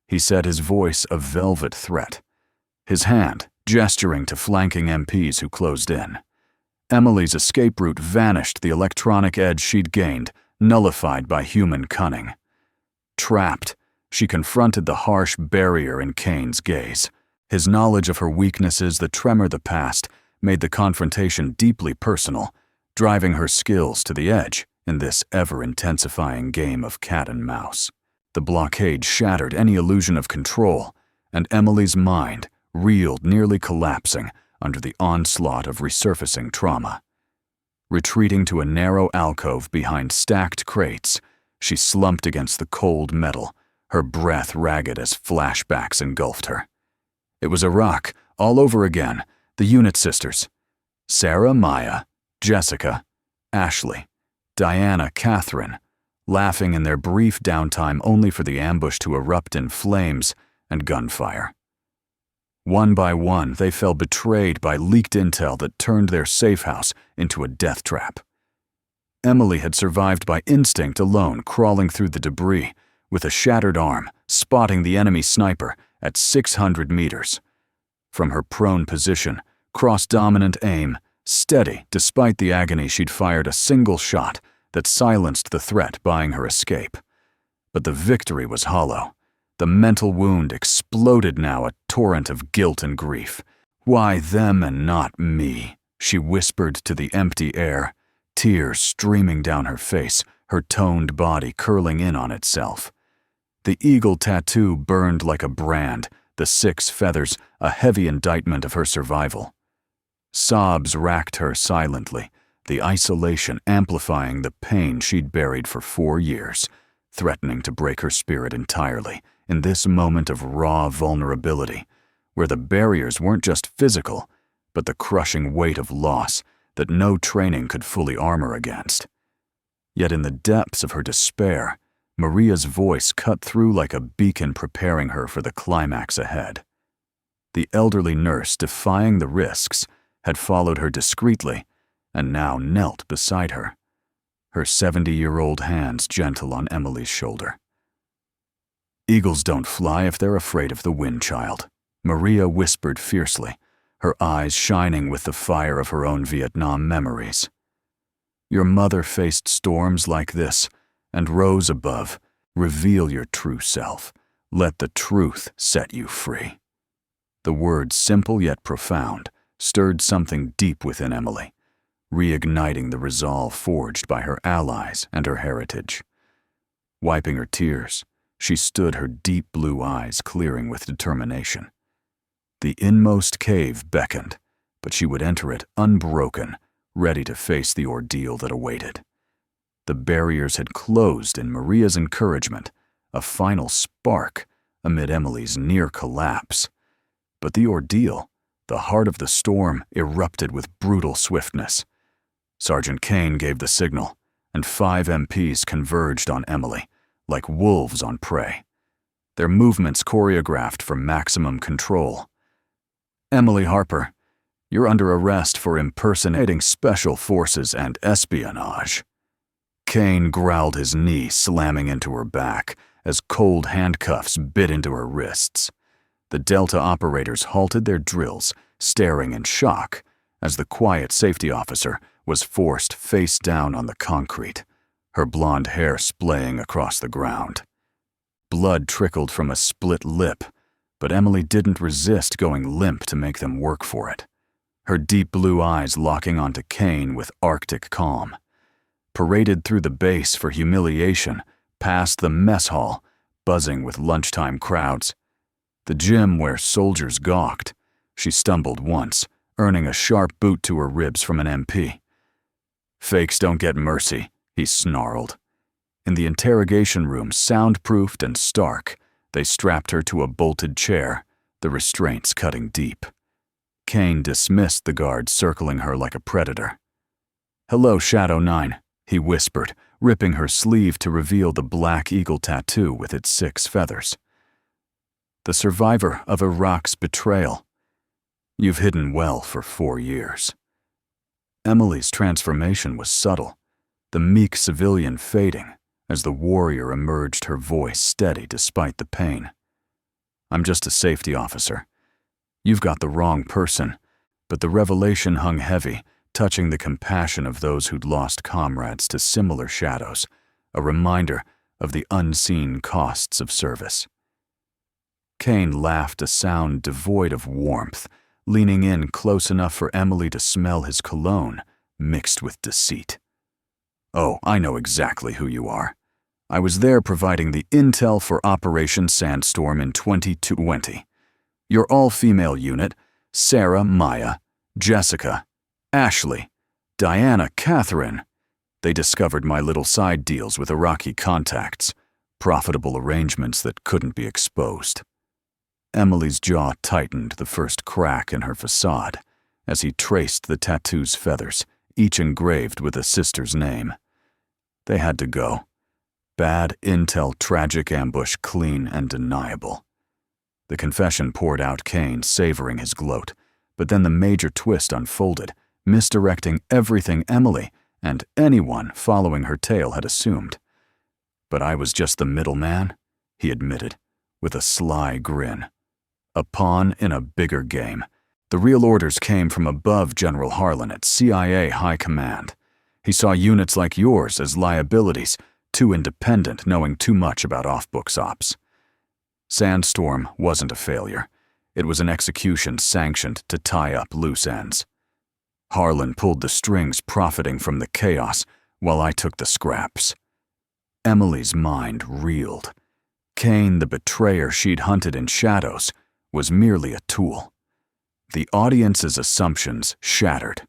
he said, his voice a velvet threat, his hand gesturing to flanking MPs who closed in. Emily's escape route vanished, the electronic edge she'd gained nullified by human cunning. Trapped, she confronted the harsh barrier in Kane's gaze. His knowledge of her weaknesses, the tremor the past, made the confrontation deeply personal, driving her skills to the edge in this ever-intensifying game of cat and mouse. The blockade shattered any illusion of control, and Emily's mind reeled, nearly collapsing under the onslaught of resurfacing trauma. Retreating to a narrow alcove behind stacked crates, she slumped against the cold metal, her breath ragged as flashbacks engulfed her. It was Iraq, all over again, the unit sisters. Sarah, Maya, Jessica, Ashley, Diana, Catherine, laughing in their brief downtime only for the ambush to erupt in flames and gunfire. One by one, they fell betrayed by leaked intel that turned their safe house into a death trap. Emily had survived by instinct alone, crawling through the debris, with a shattered arm, spotting the enemy sniper at 600 meters. From her prone position, cross-dominant aim, steady despite the agony, she'd fired a single shot that silenced the threat, buying her escape. But the victory was hollow. The mental wound exploded now, a torrent of guilt and grief. "Why them and not me?" she whispered to the empty air, tears streaming down her face, her toned body curling in on itself. The eagle tattoo burned like a brand, the 6 feathers a heavy indictment of her survival. Sobs racked her silently, the isolation amplifying the pain she'd buried for 4 years, threatening to break her spirit entirely in this moment of raw vulnerability, where the barriers weren't just physical, but the crushing weight of loss that no training could fully armor against. Yet in the depths of her despair, Maria's voice cut through like a beacon preparing her for the climax ahead. The elderly nurse, defying the risks, had followed her discreetly and now knelt beside her, her 70-year-old hands gentle on Emily's shoulder. "Eagles don't fly if they're afraid of the wind, child," Maria whispered fiercely, her eyes shining with the fire of her own Vietnam memories. "Your mother faced storms like this and rose above. Reveal your true self. Let the truth set you free." The words, simple yet profound, stirred something deep within Emily, reigniting the resolve forged by her allies and her heritage. Wiping her tears, she stood, her deep blue eyes clearing with determination. The inmost cave beckoned, but she would enter it unbroken, ready to face the ordeal that awaited. The barriers had closed in Maria's encouragement, a final spark amid Emily's near collapse. But the ordeal, the heart of the storm, erupted with brutal swiftness. Sergeant Kane gave the signal, and 5 MPs converged on Emily, like wolves on prey, their movements choreographed for maximum control. "Emily Harper, you're under arrest for impersonating special forces and espionage." Kane growled, his knee slamming into her back as cold handcuffs bit into her wrists. The Delta operators halted their drills, staring in shock, as the quiet safety officer was forced face down on the concrete, her blonde hair splaying across the ground. Blood trickled from a split lip, but Emily didn't resist going limp to make them work for it, her deep blue eyes locking onto Kane with Arctic calm. Paraded through the base for humiliation, past the mess hall, buzzing with lunchtime crowds, the gym where soldiers gawked, she stumbled once, earning a sharp boot to her ribs from an MP. "Fakes don't get mercy," he snarled. In the interrogation room, soundproofed and stark, they strapped her to a bolted chair, the restraints cutting deep. Kane dismissed the guards circling her like a predator. "Hello, Shadow 9, he whispered, ripping her sleeve to reveal the black eagle tattoo with its 6 feathers. "The survivor of Iraq's betrayal. You've hidden well for 4 years." Emily's transformation was subtle, the meek civilian fading as the warrior emerged, her voice steady despite the pain. "I'm just a safety officer. You've got the wrong person," but the revelation hung heavy, touching the compassion of those who'd lost comrades to similar shadows, a reminder of the unseen costs of service. Kane laughed, a sound devoid of warmth, leaning in close enough for Emily to smell his cologne, mixed with deceit. "Oh, I know exactly who you are. I was there providing the intel for Operation Sandstorm in 2020. Your all-female unit, Sarah, Maya, Jessica, Ashley, Diana, Catherine. They discovered my little side deals with Iraqi contacts, profitable arrangements that couldn't be exposed." Emily's jaw tightened, the first crack in her facade, as he traced the tattoo's feathers, each engraved with a sister's name. They had to go. Bad intel, tragic ambush, clean and deniable. The confession poured out, Kane savoring his gloat, but then the major twist unfolded, misdirecting everything Emily and anyone following her tale had assumed. "But I was just the middleman," he admitted, with a sly grin. "A pawn in a bigger game. The real orders came from above General Harlan at CIA High Command. He saw units like yours as liabilities, too independent, knowing too much about off-books ops. Sandstorm wasn't a failure. It was an execution sanctioned to tie up loose ends. Harlan pulled the strings, profiting from the chaos, while I took the scraps." Emily's mind reeled. Kane, the betrayer she'd hunted in shadows, was merely a tool. The audience's assumptions shattered.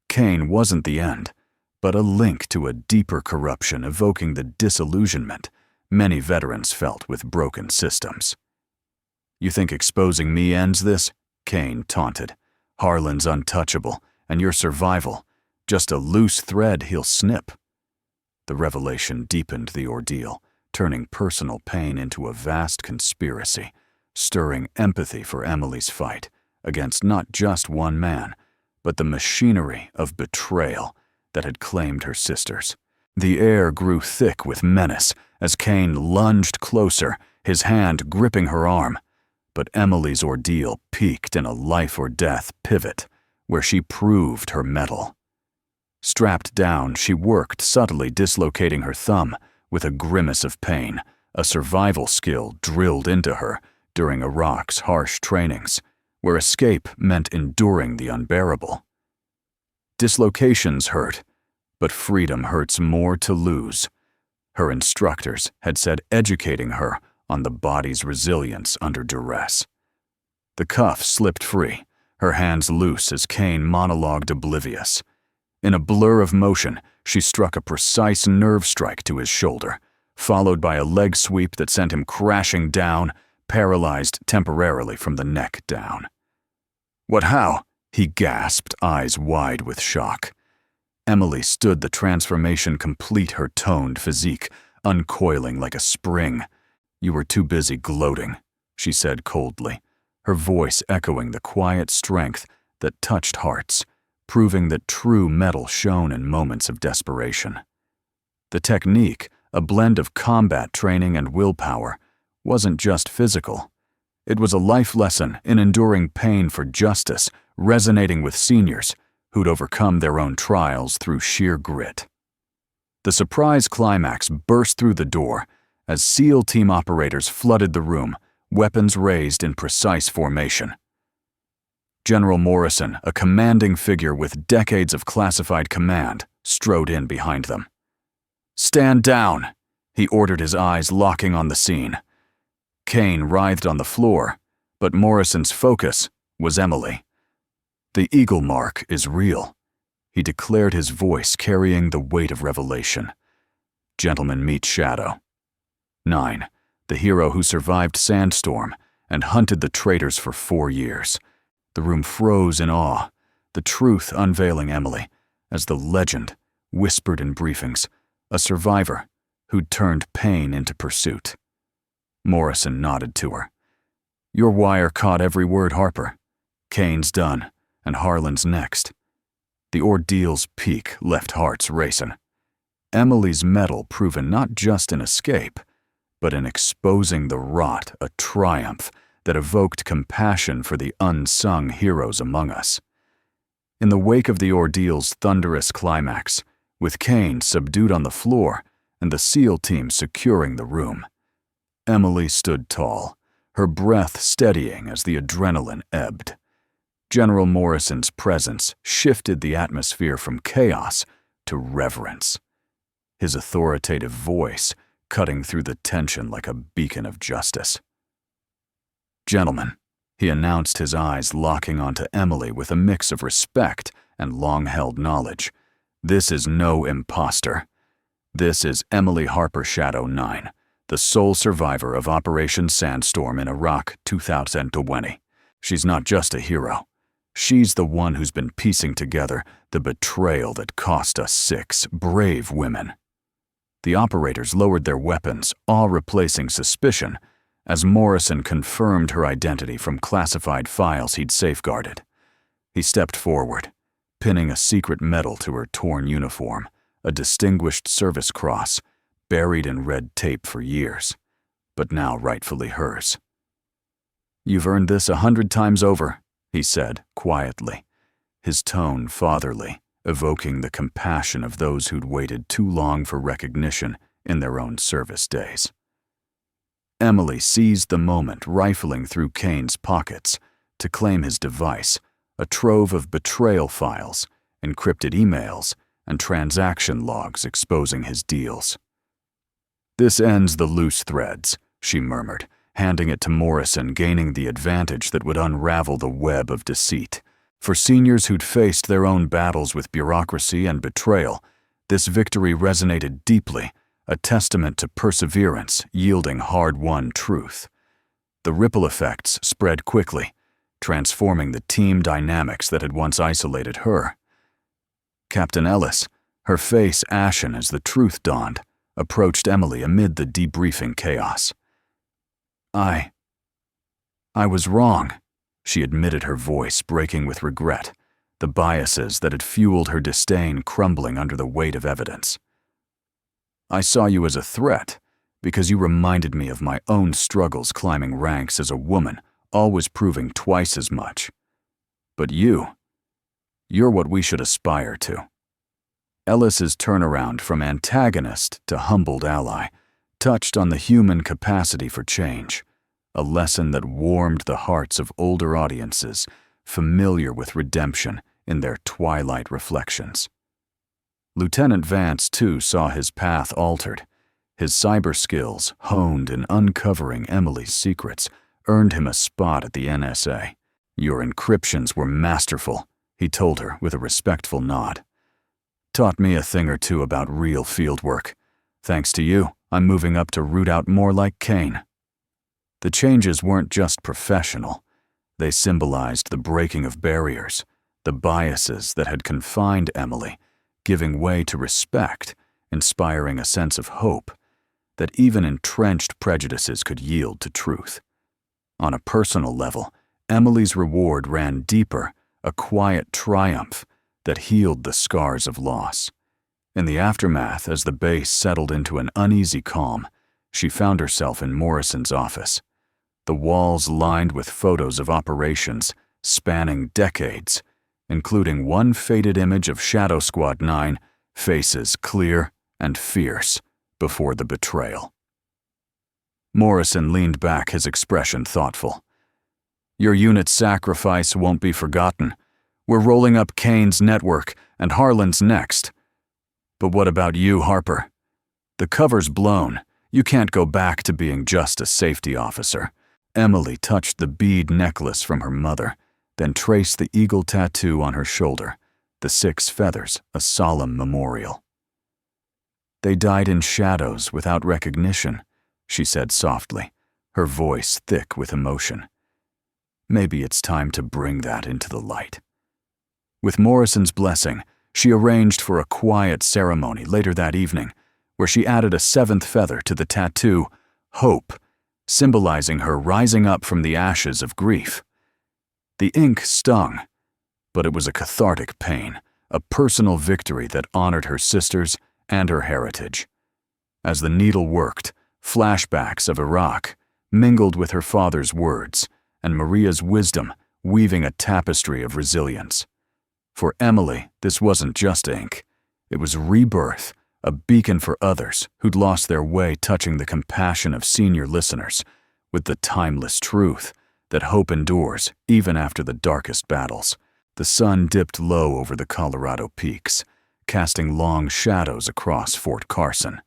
Kane wasn't the end, but a link to a deeper corruption evoking the disillusionment many veterans felt with broken systems. "You think exposing me ends this?" Kane taunted. "Harlan's untouchable, and your survival, just a loose thread he'll snip." The revelation deepened the ordeal, turning personal pain into a vast conspiracy, stirring empathy for Emily's fight against not just one man, but the machinery of betrayal that had claimed her sisters. The air grew thick with menace as Kane lunged closer, his hand gripping her arm. But Emily's ordeal peaked in a life-or-death pivot, where she proved her mettle. Strapped down, she worked, subtly dislocating her thumb with a grimace of pain, a survival skill drilled into her during Iraq's harsh trainings, where escape meant enduring the unbearable. Dislocations hurt, but freedom hurts more to lose. Her instructors had said educating her on the body's resilience under duress. The cuff slipped free, her hands loose as Kane monologued oblivious. In a blur of motion, she struck a precise nerve strike to his shoulder, followed by a leg sweep that sent him crashing down, paralyzed temporarily from the neck down. "What, how?" he gasped, eyes wide with shock. Emily stood the transformation complete, her toned physique uncoiling like a spring. "You were too busy gloating," she said coldly, her voice echoing the quiet strength that touched hearts, proving that true mettle shone in moments of desperation. The technique, a blend of combat training and willpower, wasn't just physical. It was a life lesson in enduring pain for justice, resonating with seniors who'd overcome their own trials through sheer grit. The surprise climax burst through the door as SEAL team operators flooded the room, weapons raised in precise formation. General Morrison, a commanding figure with decades of classified command, strode in behind them. "Stand down," he ordered, his eyes locking on the scene. Kane writhed on the floor, but Morrison's focus was Emily. "The eagle mark is real," he declared, his voice carrying the weight of revelation. "Gentlemen meet Shadow. 9, the hero who survived Sandstorm and hunted the traitors for 4 years. The room froze in awe, the truth unveiling Emily as the legend, whispered in briefings, a survivor who'd turned pain into pursuit. Morrison nodded to her. "Your wire caught every word, Harper. Kane's done, and Harlan's next." The ordeal's peak left hearts racing. Emily's mettle proven not just an escape, but in exposing the rot, a triumph that evoked compassion for the unsung heroes among us. In the wake of the ordeal's thunderous climax, with Kane subdued on the floor and the SEAL team securing the room, Emily stood tall, her breath steadying as the adrenaline ebbed. General Morrison's presence shifted the atmosphere from chaos to reverence, his authoritative voice cutting through the tension like a beacon of justice. "Gentlemen," he announced, his eyes locking onto Emily with a mix of respect and long-held knowledge. "This is no imposter. This is Emily Harper, Shadow 9, the sole survivor of Operation Sandstorm in Iraq 2020. She's not just a hero. She's the one who's been piecing together the betrayal that cost us 6 brave women." The operators lowered their weapons, awe replacing suspicion, as Morrison confirmed her identity from classified files he'd safeguarded. He stepped forward, pinning a secret medal to her torn uniform, a Distinguished Service Cross, buried in red tape for years, but now rightfully hers. "You've earned this 100 times over," he said quietly, his tone fatherly, evoking the compassion of those who'd waited too long for recognition in their own service days. Emily seized the moment, rifling through Kane's pockets to claim his device, a trove of betrayal files, encrypted emails, and transaction logs exposing his deals. "This ends the loose threads," she murmured, handing it to Morrison, gaining the advantage that would unravel the web of deceit. For seniors who'd faced their own battles with bureaucracy and betrayal, this victory resonated deeply, a testament to perseverance yielding hard-won truth. The ripple effects spread quickly, transforming the team dynamics that had once isolated her. Captain Ellis, her face ashen as the truth dawned, approached Emily amid the debriefing chaos. I was wrong, she admitted, her voice breaking with regret, the biases that had fueled her disdain crumbling under the weight of evidence. I saw you as a threat because you reminded me of my own struggles climbing ranks as a woman, always proving twice as much. But you're what we should aspire to. Ellis's turnaround from antagonist to humbled ally touched on the human capacity for change, a lesson that warmed the hearts of older audiences familiar with redemption in their twilight reflections. Lieutenant Vance, too, saw his path altered. His cyber skills, honed in uncovering Emily's secrets, earned him a spot at the NSA. Your encryptions were masterful, he told her with a respectful nod. Taught me a thing or two about real field work. Thanks to you, I'm moving up to root out more like Kane. The changes weren't just professional. They symbolized the breaking of barriers, the biases that had confined Emily, giving way to respect, inspiring a sense of hope that even entrenched prejudices could yield to truth. On a personal level, Emily's reward ran deeper, a quiet triumph that healed the scars of loss. In the aftermath, as the base settled into an uneasy calm, she found herself in Morrison's office. The walls lined with photos of operations spanning decades, including one faded image of Shadow Squad 9, faces clear and fierce before the betrayal. Morrison leaned back, his expression thoughtful. Your unit's sacrifice won't be forgotten. We're rolling up Kane's network, and Harlan's next. But what about you, Harper? The cover's blown. You can't go back to being just a safety officer. Emily touched the bead necklace from her mother, then traced the eagle tattoo on her shoulder, the 6 feathers, a solemn memorial. They died in shadows without recognition, she said softly, her voice thick with emotion. Maybe it's time to bring that into the light. With Morrison's blessing, she arranged for a quiet ceremony later that evening, where she added a 7th feather to the tattoo, Hope, symbolizing her rising up from the ashes of grief. The ink stung, but it was a cathartic pain, a personal victory that honored her sisters and her heritage. As the needle worked, flashbacks of Iraq mingled with her father's words and Maria's wisdom, weaving a tapestry of resilience. For Emily, this wasn't just ink. It was rebirth, a beacon for others who'd lost their way, touching the compassion of senior listeners with the timeless truth that hope endures even after the darkest battles. The sun dipped low over the Colorado peaks, casting long shadows across Fort Carson.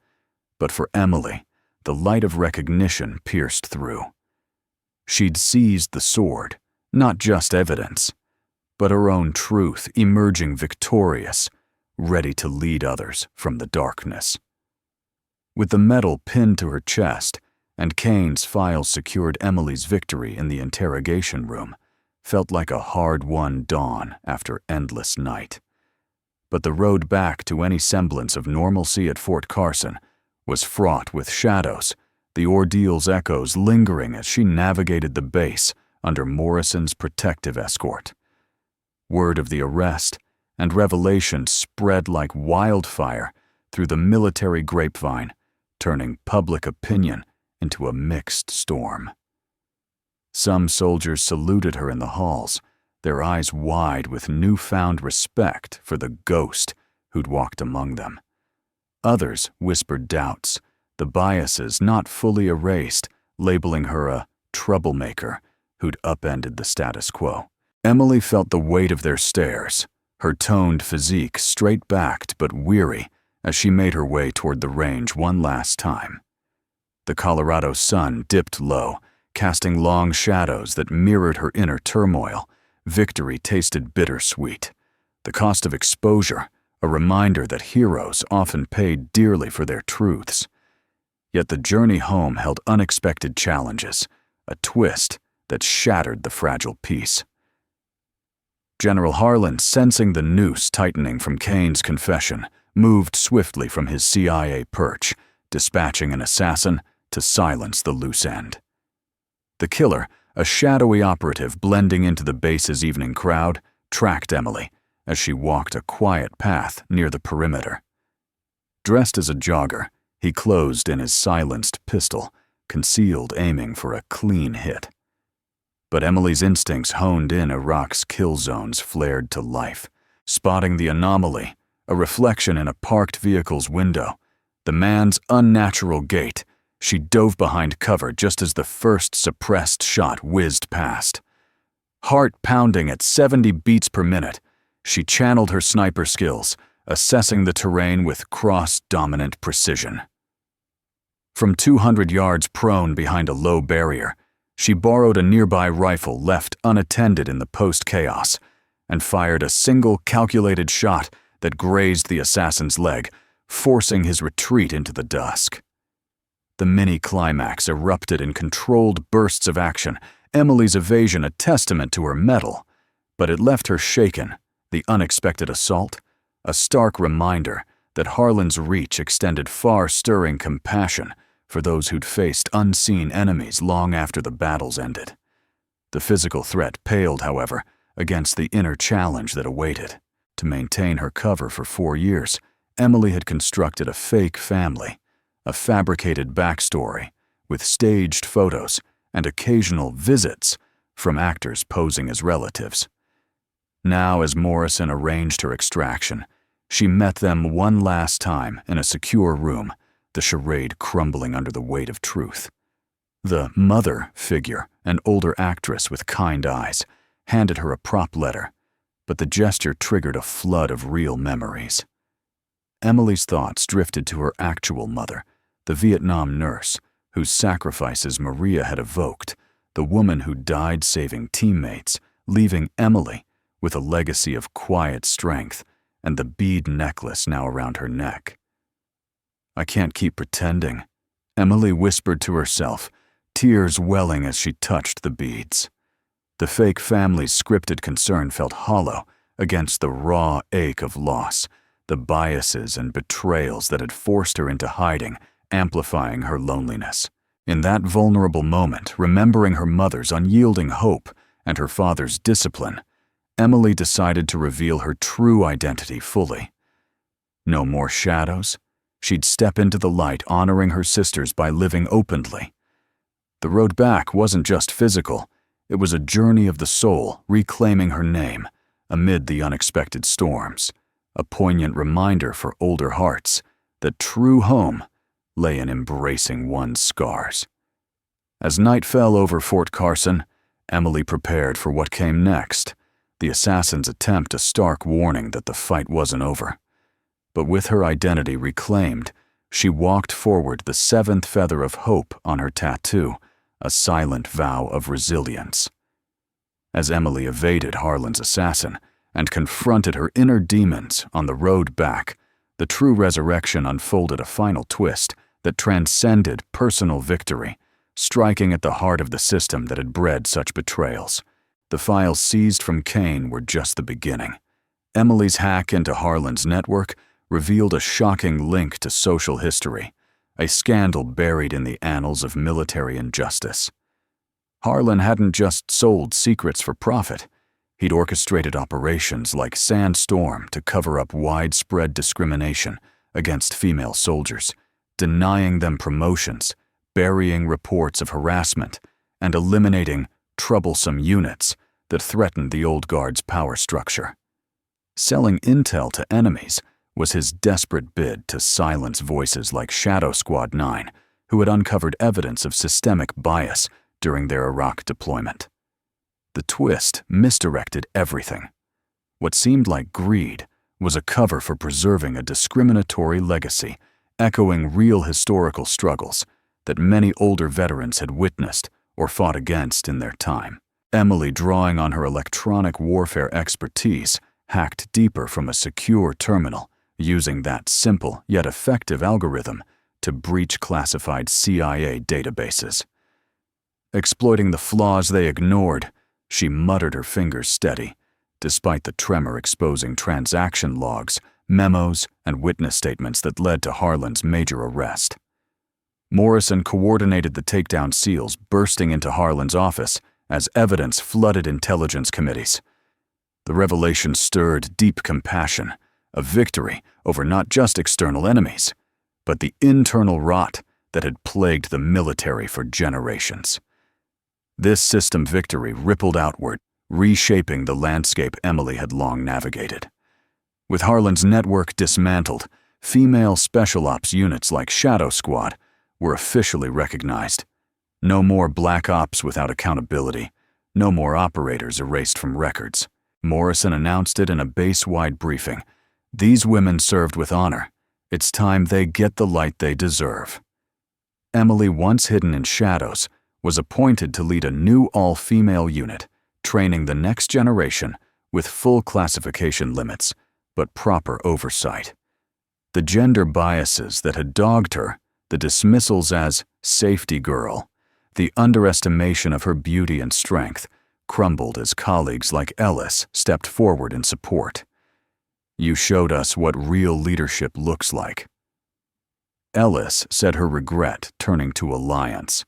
But for Emily, the light of recognition pierced through. She'd seized the sword, not just evidence, but her own truth emerging victorious, ready to lead others from the darkness. With the medal pinned to her chest and Kane's files secured, Emily's victory in the interrogation room felt like a hard-won dawn after endless night. But the road back to any semblance of normalcy at Fort Carson was fraught with shadows, the ordeal's echoes lingering as she navigated the base under Morrison's protective escort. Word of the arrest and revelation spread like wildfire through the military grapevine, turning public opinion into a mixed storm. Some soldiers saluted her in the halls, their eyes wide with newfound respect for the ghost who'd walked among them. Others whispered doubts, the biases not fully erased, labeling her a troublemaker who'd upended the status quo. Emily felt the weight of their stares, her toned physique straight-backed but weary as she made her way toward the range one last time. The Colorado sun dipped low, casting long shadows that mirrored her inner turmoil. Victory tasted bittersweet. The cost of exposure, a reminder that heroes often paid dearly for their truths. Yet the journey home held unexpected challenges, a twist that shattered the fragile peace. General Harlan, sensing the noose tightening from Kane's confession, moved swiftly from his CIA perch, dispatching an assassin to silence the loose end. The killer, a shadowy operative blending into the base's evening crowd, tracked Emily as she walked a quiet path near the perimeter. Dressed as a jogger, he closed in his silenced pistol, concealed, aiming for a clean hit. But Emily's instincts honed in. Iraq's kill zones flared to life, spotting the anomaly, a reflection in a parked vehicle's window. The man's unnatural gait. She dove behind cover just as the first suppressed shot whizzed past. Heart pounding at 70 beats per minute, she channeled her sniper skills, assessing the terrain with cross-dominant precision. From 200 yards prone behind a low barrier, she borrowed a nearby rifle left unattended in the post-chaos and fired a single calculated shot that grazed the assassin's leg, forcing his retreat into the dusk. The mini-climax erupted in controlled bursts of action, Emily's evasion a testament to her mettle, but it left her shaken. The unexpected assault, a stark reminder that Harlan's reach extended far, stirring compassion for those who'd faced unseen enemies long after the battles ended. The physical threat paled, however, against the inner challenge that awaited. To maintain her cover for 4 years, Emily had constructed a fake family, a fabricated backstory with staged photos and occasional visits from actors posing as relatives. Now, as Morrison arranged her extraction, she met them one last time in a secure room, the charade crumbling under the weight of truth. The mother figure, an older actress with kind eyes, handed her a prop letter, but the gesture triggered a flood of real memories. Emily's thoughts drifted to her actual mother, the Vietnam nurse whose sacrifices Maria had evoked, the woman who died saving teammates, leaving Emily with a legacy of quiet strength and the bead necklace now around her neck. "I can't keep pretending," Emily whispered to herself, tears welling as she touched the beads. The fake family's scripted concern felt hollow against the raw ache of loss, the biases and betrayals that had forced her into hiding, amplifying her loneliness. In that vulnerable moment, remembering her mother's unyielding hope and her father's discipline, Emily decided to reveal her true identity fully. No more shadows. She'd step into the light, honoring her sisters by living openly. The road back wasn't just physical. It was a journey of the soul, reclaiming her name amid the unexpected storms, a poignant reminder for older hearts that true home lay in embracing one's scars. As night fell over Fort Carson, Emily prepared for what came next, the assassin's attempt, a stark warning that the fight wasn't over. But with her identity reclaimed, she walked forward, the seventh feather of hope on her tattoo, a silent vow of resilience. As Emily evaded Harlan's assassin and confronted her inner demons on the road back, the true resurrection unfolded, a final twist that transcended personal victory, striking at the heart of the system that had bred such betrayals. The files seized from Kane were just the beginning. Emily's hack into Harlan's network revealed a shocking link to social history, a scandal buried in the annals of military injustice. Harlan hadn't just sold secrets for profit. He'd orchestrated operations like Sandstorm to cover up widespread discrimination against female soldiers, denying them promotions, burying reports of harassment, and eliminating troublesome units that threatened the old guard's power structure. Selling intel to enemies was his desperate bid to silence voices like Shadow Squad 9, who had uncovered evidence of systemic bias during their Iraq deployment. The twist misdirected everything. What seemed like greed was a cover for preserving a discriminatory legacy, echoing real historical struggles that many older veterans had witnessed or fought against in their time. Emily, drawing on her electronic warfare expertise, hacked deeper from a secure terminal, using that simple yet effective algorithm to breach classified CIA databases. Exploiting the flaws they ignored, she muttered, her fingers steady, despite the tremor exposing transaction logs, memos, and witness statements that led to Harlan's major arrest. Morrison coordinated the takedown SEALs bursting into Harlan's office as evidence flooded intelligence committees. The revelation stirred deep compassion, a victory over not just external enemies, but the internal rot that had plagued the military for generations. This system victory rippled outward, reshaping the landscape Emily had long navigated. With Harlan's network dismantled, female special ops units like Shadow Squad were officially recognized. No more black ops without accountability, no more operators erased from records. Morrison announced it in a base-wide briefing. These women served with honor. It's time they get the light they deserve. Emily, once hidden in shadows, was appointed to lead a new all-female unit, training the next generation with full classification limits, but proper oversight. The gender biases that had dogged her, the dismissals as safety girl, the underestimation of her beauty and strength, crumbled as colleagues like Ellis stepped forward in support. "You showed us what real leadership looks like." Ellis said, her regret turning to alliance.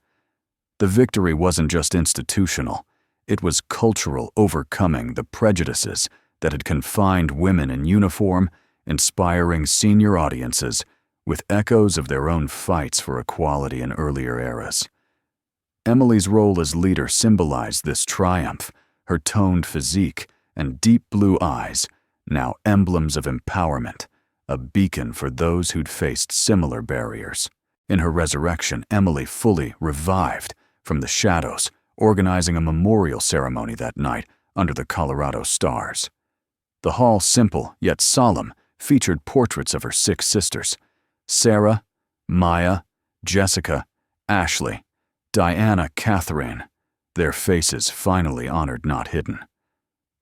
The victory wasn't just institutional, it was cultural, overcoming the prejudices that had confined women in uniform, inspiring senior audiences with echoes of their own fights for equality in earlier eras. Emily's role as leader symbolized this triumph, her toned physique and deep blue eyes, now emblems of empowerment, a beacon for those who'd faced similar barriers. In her resurrection, Emily fully revived from the shadows, organizing a memorial ceremony that night under the Colorado stars. The hall, simple yet solemn, featured portraits of her 6 sisters: Sarah, Maya, Jessica, Ashley, Diana, Catherine, their faces finally honored, not hidden.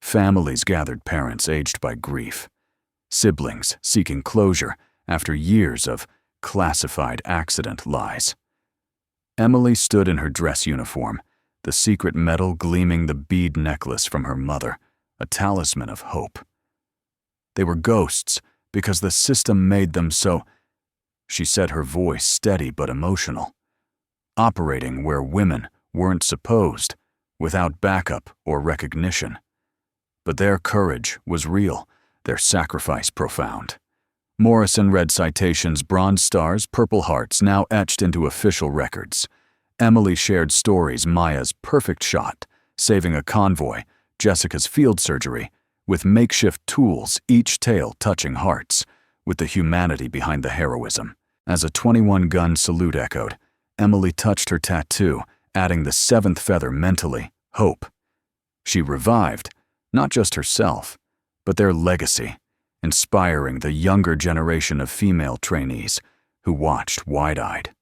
Families gathered, parents aged by grief, siblings seeking closure after years of classified accident lies. Emily stood in her dress uniform, the secret medal gleaming, the bead necklace from her mother, a talisman of hope. They were ghosts because the system made them so, she said, her voice steady but emotional, operating where women weren't supposed, without backup or recognition. But their courage was real, their sacrifice profound. Morrison read citations, bronze stars, purple hearts, now etched into official records. Emily shared stories: Maya's perfect shot, saving a convoy, Jessica's field surgery, with makeshift tools, each tale touching hearts, with the humanity behind the heroism. As a 21-gun salute echoed, Emily touched her tattoo, adding the 7th feather mentally: hope. She revived, not just herself, but their legacy, inspiring the younger generation of female trainees who watched wide-eyed.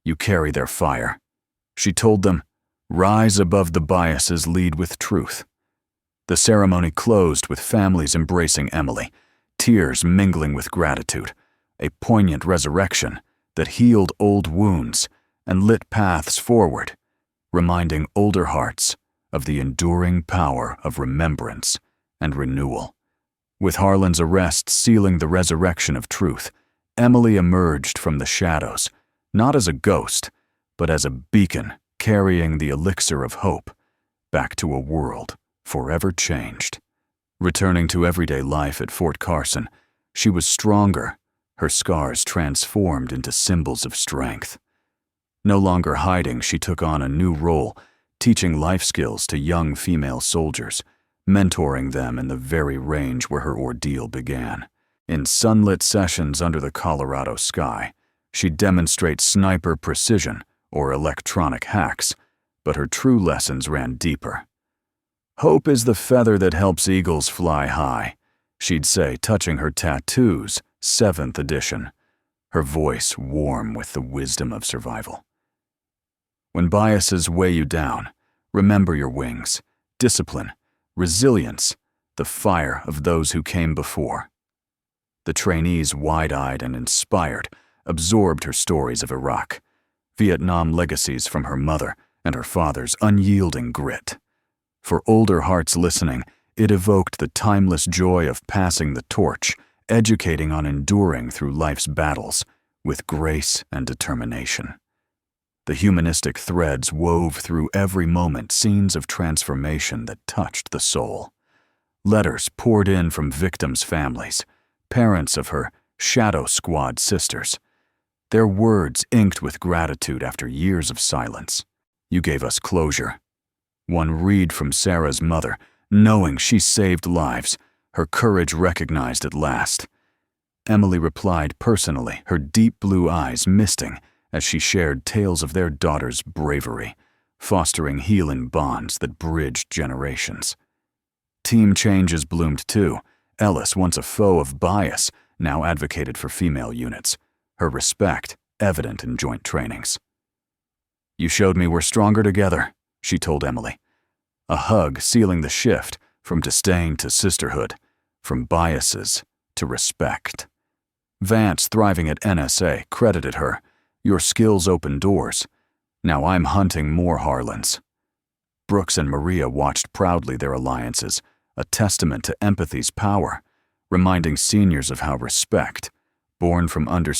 "You carry their fire," she told them. "Rise above the biases, lead with truth." The ceremony closed with families embracing Emily, tears mingling with gratitude, a poignant resurrection that healed old wounds and lit paths forward, reminding older hearts of the enduring power of remembrance and renewal. With Harlan's arrest sealing the resurrection of truth, Emily emerged from the shadows, not as a ghost, but as a beacon carrying the elixir of hope back to a world forever changed. Returning to everyday life at Fort Carson, she was stronger, her scars transformed into symbols of strength. No longer hiding, she took on a new role, teaching life skills to young female soldiers, mentoring them in the very range where her ordeal began. In sunlit sessions under the Colorado sky, she'd demonstrate sniper precision or electronic hacks, but her true lessons ran deeper. "Hope is the feather that helps eagles fly high," she'd say, touching her tattoos, 7th edition. her voice warm with the wisdom of survival. When biases weigh you down, remember your wings, discipline, resilience, the fire of those who came before. The trainees, wide-eyed and inspired, absorbed her stories of Iraq, Vietnam legacies from her mother and her father's unyielding grit. For older hearts listening, it evoked the timeless joy of passing the torch, educating on enduring through life's battles with grace and determination. The humanistic threads wove through every moment scenes of transformation that touched the soul. Letters poured in from victims' families, parents of her Shadow Squad sisters. Their words inked with gratitude after years of silence. You gave us closure. One read from Sarah's mother, knowing she saved lives, her courage recognized at last. Emily replied personally, her deep blue eyes misting as she shared tales of their daughter's bravery, fostering healing bonds that bridged generations. Team changes bloomed too. Ellis, once a foe of bias, now advocated for female units, her respect evident in joint trainings. "You showed me we're stronger together," she told Emily. A hug sealing the shift from disdain to sisterhood, from biases to respect. Vance, thriving at NSA, credited her. "Your skills open doors. Now I'm hunting more Harlans." Brooks and Maria watched proudly their alliances, a testament to empathy's power, reminding seniors of how respect, born from understanding,